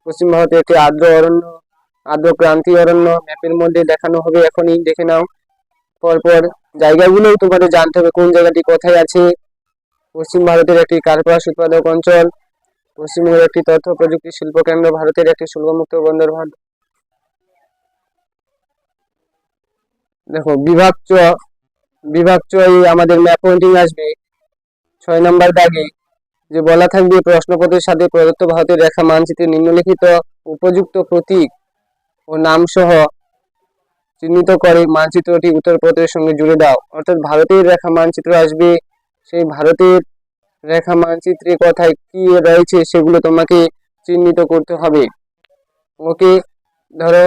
Speaker 3: পশ্চিম ভারতের একটি আর্দ্র ক্রান্তীয় অরণ্য ম্যাপের মধ্যে দেখানো হবে। এখনই দেখে নাও, পরপর জায়গাগুলোও তোমাদের জানতে হবে কোন জায়গাটি কোথায় আছে। পশ্চিম ভারতের একটি কার্পাস উৎপাদক অঞ্চল, পশ্চিমবঙ্গের একটি তথ্য প্রযুক্তি শিল্প কেন্দ্র, ভারতের একটি শুল্কমুক্ত বন্দর। দেখো বিভাগ চ আমাদের ম্যাপ পয়েন্টিং আসবে 6 নম্বর দাগে যে বলা থাকবে প্রশ্নপত্রের সাথে প্রদত্ত ভারতের রেখা মানচিত্রে নিম্নলিখিত উপযুক্ত প্রতীক ও নাম সহ চিহ্নিত করে মানচিত্রটি উত্তরপত্রের সঙ্গে জুড়ে দাও। অর্থাৎ ভারতের রেখা মানচিত্র আসবে, সেই ভারতের রেখা মানচিত্রে কোথায় কি রয়েছে সেগুলো তোমাকে চিহ্নিত করতে হবে। ওকে, ধরো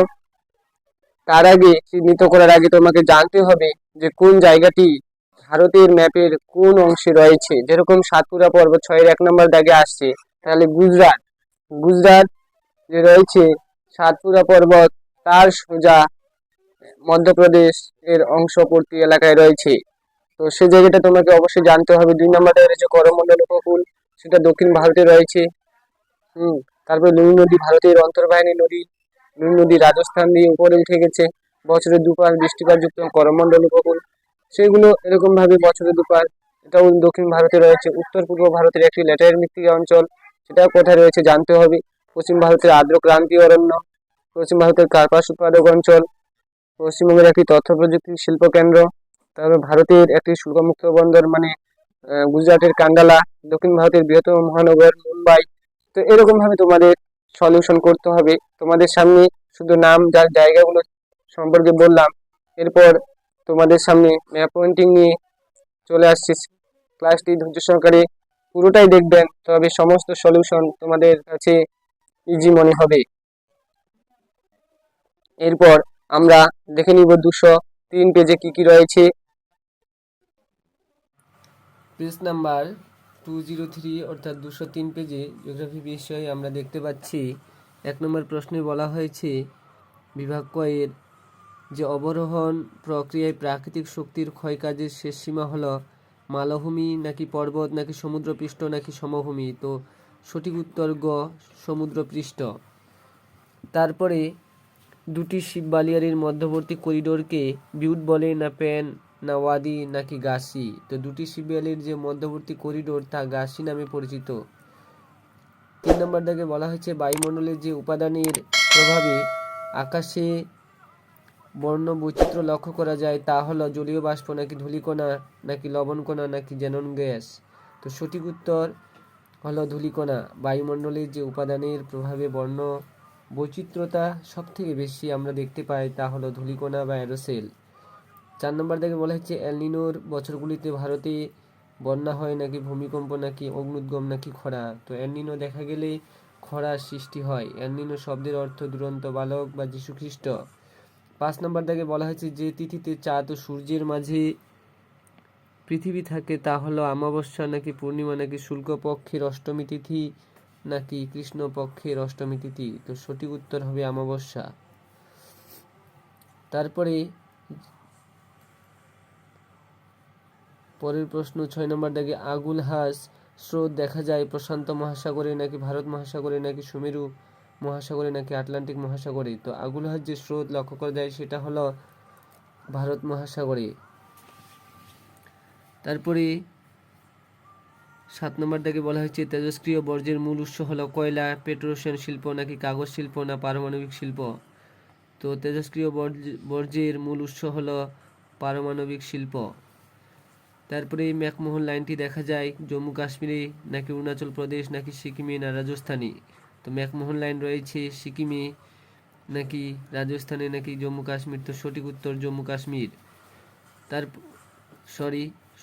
Speaker 3: তার আগে চিহ্নিত করার আগে তোমাকে জানতে হবে যে কোন জায়গাটি ভারতের ম্যাপের কোন অংশে রয়েছে। যেরকম সাতপুরা পর্বত 6-1 নম্বর দাগে আসছে, তাহলে গুজরাট গুজরাট যে রয়েছে সাতপুরা পর্বত তার সোজা মধ্যপ্রদেশ এর অংশবর্তী এলাকায় রয়েছে। তো সেই জায়গাটা তোমাকে অবশ্যই জানতে হবে। 2 নম্বর দাগে রয়েছে করমণ্ডল উপকূল, সেটা দক্ষিণ ভারতে রয়েছে। তারপরে নুন নদী ভারতের অন্তর্বাহিনী নদী। নুন নদী রাজস্থান দিয়ে উপরে উঠে গেছে। বছরে দুবার বৃষ্টিপাত যুক্ত করমণ্ডল উপকূল, সেগুলো এরকম ভাবে বছরে দুবার, এটাও দক্ষিণ ভারতে রয়েছে। উত্তর পূর্ব ভারতের একটি ল্যাটেরাইট মৃত্তিকা অঞ্চল, সেটাও কোথায় রয়েছে জানতে হবে। পশ্চিম ভারতের আর্দ্র ক্রান্তীয় অরণ্য, পশ্চিম ভারতের কার্পাস উৎপাদক অঞ্চল, পশ্চিমবঙ্গের একটি তথ্য প্রযুক্তি শিল্প কেন্দ্র। তারপর ভারতের একটি শুল্কমুক্ত বন্দর মানে গুজরাটের কান্ডালা, দক্ষিণ ভারতের বৃহত্তম মহানগর মুম্বাই। তো এরকম ভাবে তোমাদের সলিউশন করতে হবে। তোমাদের সামনে শুধু নাম যার জায়গাগুলো সম্পর্কে বললাম, এরপর তোমাদের সামনে ম্যাপ পয়েন্টিং নিয়ে চলে আসছি। ক্লাসটি ধৈর্য সহকারে পুরোটাই দেখবেন, তবে সমস্ত সলিউশন তোমাদের কাছে ইজি মনে হবে। এরপর আমরা দেখে নিব 203 পেজে কি কি রয়েছে।
Speaker 2: পেজ নাম্বার 203 অর্থাৎ 203 পেজে জিওগ্রাফি বিষয়ে আমরা দেখতে পাচ্ছি 1 নম্বর প্রশ্নে বলা হয়েছে বিভাগ কয়ের যে অবরোহণ প্রক্রিয়ায় প্রাকৃতিক শক্তির ক্ষয়কাজের শেষ সীমা হলো মালভূমি নাকি পর্বত নাকি সমুদ্রপৃষ্ঠ নাকি সমভূমি। তো সঠিক উত্তর গ সমুদ্রপৃষ্ঠ। তারপরে দুটি শিব বালিয়ারির মধ্যবর্তী করিডোরকে বিউট বলে না প্যান না ওয়াদি নাকি গাসি। তো দুটি শিব বালির যে মধ্যবর্তী করিডোর তা গাসি নামে পরিচিত। 3 নম্বর দাগে বলা হয়েছে বায়ুমণ্ডলের যে উপাদানের প্রভাবে আকাশে বর্ণ বৈচিত্র্য লক্ষ্য করা যায় তা হলো জলীয় বাষ্প নাকি ধূলিকণা নাকি লবণকণা নাকি জ্যানন গ্যাস। তো সঠিক উত্তর হলো ধূলিকণা। বায়ুমণ্ডলের যে উপাদানের প্রভাবে বর্ণ বৈচিত্র্যতা সব থেকে বেশি আমরা দেখতে পাই তা হলো ধূলিকণা বা অ্যারোসেল। 4 নম্বর দাগে বলা হচ্ছে এলনিনোর বছরগুলিতে ভারতে বন্যা হয় নাকি ভূমিকম্প নাকি অগ্নুদ্গম নাকি খরা। তো এলনিনো দেখা গেলে খরার সৃষ্টি হয়। এলনিনো শব্দের অর্থ দুরন্ত বালক বা যীশুখ্রিস্ট। 5 নম্বর দাগে বলা হয়েছে যে তিথিতে চাঁদ ও সূর্যের মাঝে পৃথিবী থাকে তা হলো অমাবস্যা নাকি পূর্ণিমা নাকি শুক্লপক্ষের অষ্টমী তিথি নাকি কৃষ্ণপক্ষের অষ্টমী তিথি। তো সঠিক উত্তর হবে অমাবস্যা। তারপরে পরের প্রশ্ন 6 নম্বর দাগে আগুলহাস স্রোত দেখা যায় প্রশান্ত মহাসাগরে নাকি ভারত মহাসাগরে নাকি সুমেরু মহাসাগরে নাকি আটলান্টিক মহাসাগরে। তো আগুলহাস যে স্রোত লক্ষ্য করা যায় সেটা হলো ভারত মহাসাগরে। তারপরে 7 নম্বর দাগে বলা হয়েছে তেজস্ক্রিয় বর্জ্যের মূল উৎস হলো কয়লা, পেট্রোরসায়ন শিল্প নাকি কাগজ শিল্প না পারমাণবিক শিল্প। তো তেজস্ক্রিয় বর্জ্যের মূল উৎস হলো পারমাণবিক শিল্প। তারপরে এই ম্যাকমোহন লাইনটি দেখা যায় জম্মু কাশ্মীরে নাকি অরুণাচল প্রদেশ নাকি সিকিমে না রাজস্থানে। তো ম্যাকমোহন লাইন রয়েছে সিকিমে নাকি রাজস্থানে নাকি জম্মু কাশ্মীর। তো সঠিক উত্তর জম্মু কাশ্মীর।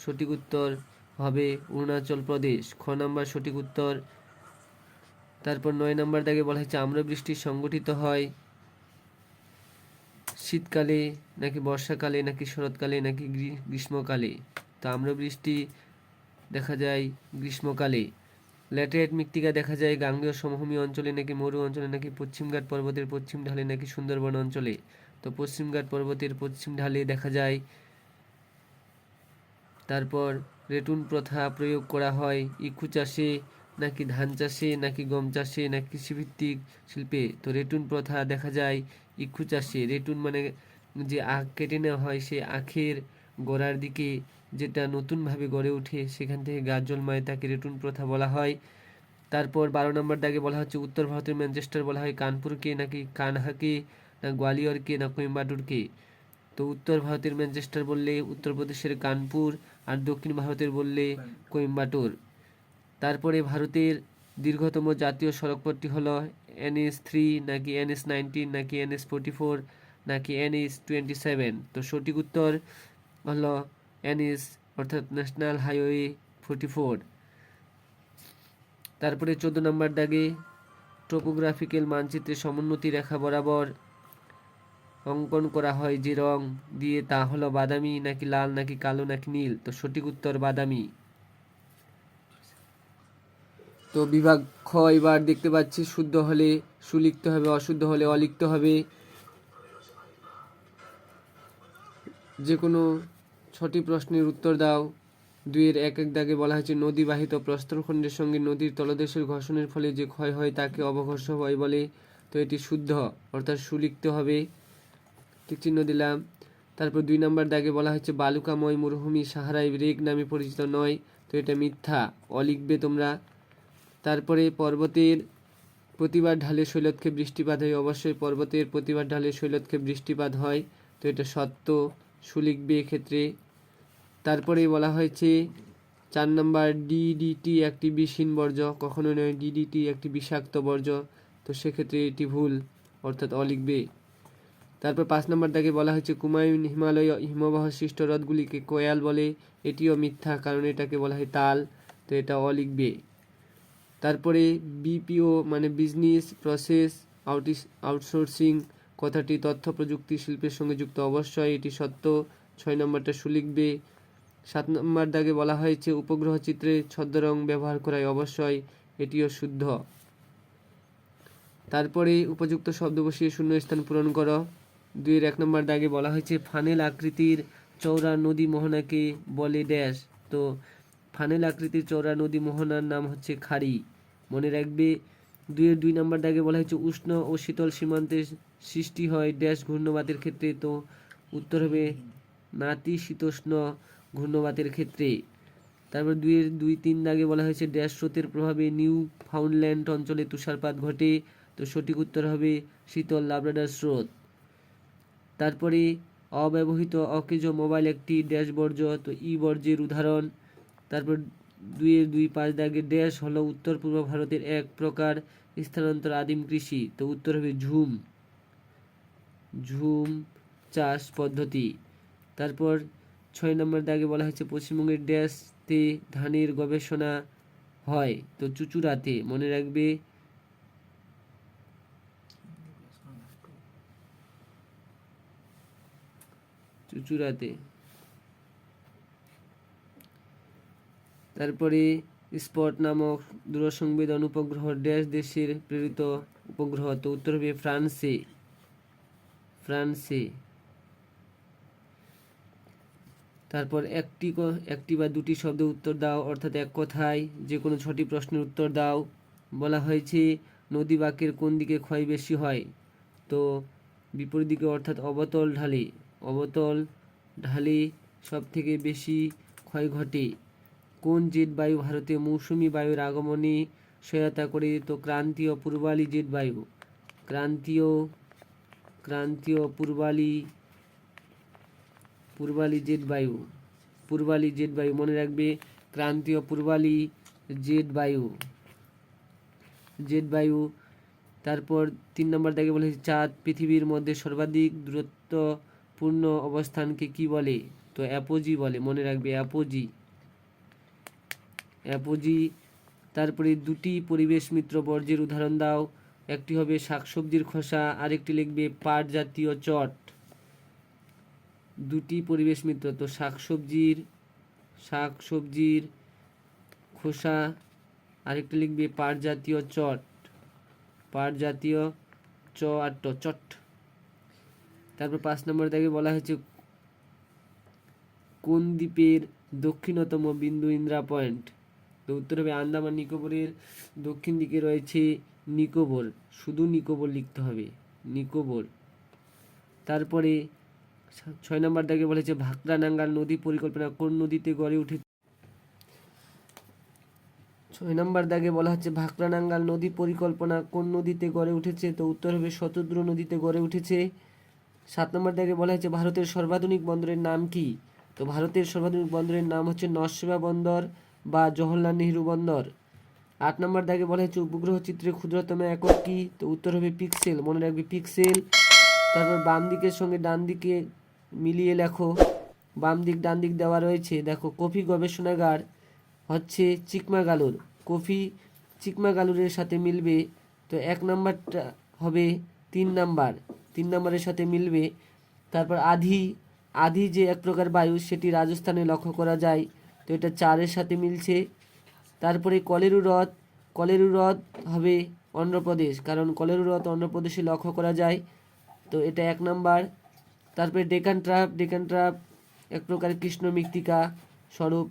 Speaker 2: সঠিক উত্তর হবে অরুণাচল প্রদেশ, খ নম্বর সঠিক উত্তর। তারপর 9 নম্বর দাগে বলা হয়েছে আম্রবৃষ্টি সংগঠিত হয় শীতকালে নাকি বর্ষাকালে নাকি শরৎকালে নাকি গ্রীষ্মকালে। তো আম্রবৃষ্টি দেখা যায় গ্রীষ্মকালে। ল্যাটেরাইট মৃত্তিকা দেখা যায় গাঙ্গেয় সমভূমি অঞ্চলে নাকি মরু অঞ্চলে নাকি পশ্চিমঘাট পর্বতের পশ্চিম ঢালে নাকি সুন্দরবন অঞ্চলে। তো পশ্চিমঘাট পর্বতের পশ্চিম ঢালে দেখা যায়। তারপর রেটুন প্রথা প্রয়োগ করা হয় ইক্ষু চাষে নাকি ধান চাষে নাকি গম চাষে নাকি কৃষিভিত্তিক শিল্পে। তো রেটুন প্রথা দেখা যায় ইক্ষু চাষে। রেটুন মানে যে আখ কেটে নেওয়া হয় সেই আখের গোড়ার দিকে যেটা নতুনভাবে গড়ে ওঠে সেখান থেকে গাছ জন্মায় তাকে রেটুন প্রথা বলা হয়। তারপর 12 নম্বর দাগে বলা হচ্ছে উত্তর ভারতের ম্যানচেস্টার বলা হয় কানপুরকে নাকি কানহাকে না গোয়ালিয়রকে না কোয়েম্বাটুরকে। তো উত্তর ভারতের ম্যানচেস্টার বললে উত্তরপ্রদেশের কানপুর, আর দক্ষিণ ভারতের বললে কোয়েম্বাটোর। তারপরে ভারতের দীর্ঘতম জাতীয় সড়কপথটি হলো NH3 নাকি NH19 নাকি NH44 নাকি NH27। তো সঠিক উত্তর হলো NH অর্থাৎ ন্যাশনাল হাইওয়ে 44। তারপরে 14 নম্বর দাগে টোপোগ্রাফিক্যাল মানচিত্রে সমোন্নতি রেখা বরাবর অঙ্কন করা হয় যে রং দিয়ে তা হলো বাদামি নাকি লাল নাকি কালো নাকি নীল। তো সঠিক উত্তর বাদামি। তো বিভাগ খ এবার দেখতে পাচ্ছি, শুদ্ধ হলে সুলিখতে হবে, অশুদ্ধ হলে অলিখতে হবে। যে কোনো 6টি প্রশ্নের উত্তর দাও। 2-এর 1-1 দাগে বলা হয়েছে নদীবাহিত প্রস্তরখণ্ডের সঙ্গে নদীর তলদেশের ঘর্ষণের ফলে যে ক্ষয় হয় তাকে অবঘর্ষ ক্ষয় বলে। তো এটি শুদ্ধ, অর্থাৎ সুলিখতে হবে, ঠিক চিহ্ন দিলাম। তারপর 2 নম্বর দাগে বলা হচ্ছে বালুকাময় মরুভূমি সাহারায় রেগ নামে পরিচিত নয়। তো এটা মিথ্যা, অলিখবে তোমরা। তারপরে পর্বতের প্রতিবার ঢালে শৈলক্ষে বৃষ্টিপাত হয়, অবশ্যই পর্বতের প্রতিবার ঢালে শৈলক্ষে বৃষ্টিপাত হয়। তো এটা সত্য, সুলিখবে এক্ষেত্রে। তারপরে বলা হয়েছে 4 নম্বর DDT একটি বিষহীন বর্জ্য, কখনো নয়, DDT একটি বিষাক্ত বর্জ্য। তো সেক্ষেত্রে এটি ভুল, অর্থাৎ অলিখবে। তারপর 5 নম্বর দাগে বলা হয়েছে কুমায়ুন হিমালয় হিমবাহ সৃষ্ট হ্রদগুলিকে কোয়াল বলে। এটিও মিথ্যা, কারণ এটাকে বলা হয় তাল। তো এটা অলিখবে। তারপরে BPO মানে বিজনেস প্রসেস আউটসোর্সিং কথাটি তথ্য প্রযুক্তি শিল্পের সঙ্গে যুক্ত, অবশ্যই এটি সত্য। 6 নম্বরটা সুলিখবে। 7 নম্বর দাগে বলা হয়েছে উপগ্রহ চিত্রে ছদ্মরং ব্যবহার করায়, অবশ্যই এটিও শুদ্ধ। তারপরে উপযুক্ত শব্দ বসিয়ে শূন্যস্থান পূরণ করো। 2-এর 1 নম্বর দাগে বলা হয়েছে ফানেল আকৃতির চওড়া নদী মোহনাকে বলে ড্যাশ। তো ফানেল আকৃতির চওড়া নদী মোহনার নাম হচ্ছে খাড়ি, মনে রাখবে। 2-এর 2 নম্বর দাগে বলা হয়েছে উষ্ণ ও শীতল সীমান্তে সৃষ্টি হয় ড্যাশ ঘূর্ণবাতের ক্ষেত্রে। তো উত্তর হবে নাতিশীতোষ্ণ ঘূর্ণবাতের ক্ষেত্রে। তারপর 2-এর 2-3 দাগে বলা হয়েছে ড্যাশ স্রোতের প্রভাবে নিউ ফাউন্ডল্যান্ড অঞ্চলে তুষারপাত ঘটে। তো সঠিক উত্তর হবে শীতল লাব্রাডার স্রোত। তারপরে অব্যবহৃত অকেজো মোবাইল একটি ড্যাশ বর্জ্য। তো বর্জ্যের উদাহরণ। তারপর 2-এর 2-5 দাগে ড্যাশ হলো উত্তর পূর্ব ভারতের এক প্রকার স্থানান্তর আদিম কৃষি। তো উত্তর হবে ঝুম চাষ পদ্ধতি। তারপর 6 নম্বর দাগে বলা হয়েছে পশ্চিমবঙ্গের ড্যাশতে ধানের গবেষণা হয়। তো চুচুড়াতে, মনে রাখবে। চুচুড়াতে। তারপরে স্পট নামক দূরসংবেদন উপগ্রহ ড্যাশ দেশের প্রেরিত উপগ্রহ। তো উত্তর হবে ফ্রান্সে। তারপর একটি বা দুটি শব্দ উত্তর দাও, অর্থাৎ এক কথায় যে কোনো 6টি প্রশ্নের উত্তর দাও। বলা হয়েছে নদী বাঁকের কোন দিকে ক্ষয় বেশি হয়। তো বিপরীত দিকে, অর্থাৎ অবতল ঢালে সব থেকে বেশি ক্ষয় ঘটে। কোন জেট বায়ু ভারতে মৌসুমি বায়ুর আগমনে সহায়তা করে। তো ক্রান্তীয় পূর্বালি জেট বায়ু। ক্রান্তীয় পূর্বালি জেট বায়ু, মনে রাখবে। ক্রান্তীয় পূর্বালি জেট বায়ু। তারপর 3 নম্বর দাগে বলেছে চাঁদ পৃথিবীর মধ্যে সর্বাধিক দূরত্বপূর্ণ অবস্থানকে কি বলে। তো অ্যাপোজি বলে, মনে রাখবে, অ্যাপোজি। তারপরে 2টি পরিবেশ মিত্র বর্জ্যের উদাহরণ দাও। একটি হবে শাকসবজির খোসা, আরেকটি লিখবে পাট জাতীয় চট। 2টি পরিবেশ মিত্র, তো শাকসবজির খোসা, আরেকটি লিখবে পাট জাতীয় চট। তারপর 5 নম্বর দাগে বলা হয়েছে কোন দ্বীপের দক্ষিণতম বিন্দু ইন্দ্রা পয়েন্ট। তো উত্তর হবে আন্দামান নিকোবরের দক্ষিণ দিকে রয়েছে নিকোবর, শুধু নিকোবর লিখতে হবে, নিকোবর। তারপরে 6 নম্বর দাগে বলেছে ভাকরা নাঙ্গাল নদী পরিকল্পনা কোন নদীতে গড়ে উঠেছে। 6 নম্বর দাগে বলা হচ্ছে ভাকরা নাঙ্গাল নদী পরিকল্পনা কোন নদীতে গড়ে উঠেছে। তো উত্তর হবে শতদ্রু নদীতে গড়ে উঠেছে। 7 নম্বর দাগে বলা হয়েছে ভারতের সর্বাধুনিক বন্দরের নাম কি? তো ভারতের সর্বাধুনিক বন্দরের নাম হচ্ছে নরসেবা বন্দর বা জওহরলাল নেহরু বন্দর। 8 নম্বর দাগে বলা হয়েছে উপগ্রহ চিত্রের ক্ষুদ্রতম একক কি? তো উত্তর হবে পিক্সেল, মনে রাখবে পিক্সেল। তারপর বাম দিকের সঙ্গে ডান দিকে মিলিয়ে লেখো, বাম দিক ডান দিক দেওয়া রয়েছে। দেখো কফি গবেষণাগার হচ্ছে চিকমাগালুর, কফি চিকমাগালুরের সাথে মিলবে। তো 1 নাম্বারটা হবে 3 নাম্বার, 3 নাম্বারের সাথে মিলবে। তারপর আধি, আধি যে এক প্রকার বায়ু সেটি রাজস্থানে লক্ষ্য করা যায়, তো এটা 4-এর সাথে মিলছে। তারপরে কলেরু হ্রদ, কলেরু হ্রদ হবে অন্ধ্রপ্রদেশ, কারণ কলেরু হ্রদ অন্ধ্রপ্রদেশে লক্ষ্য করা যায়, তো এটা 1 নাম্বার। তারপরে ডেকান ট্রাপ, ডেকান ট্রাপ এক প্রকার কৃষ্ণ মৃত্তিকা স্বরূপ।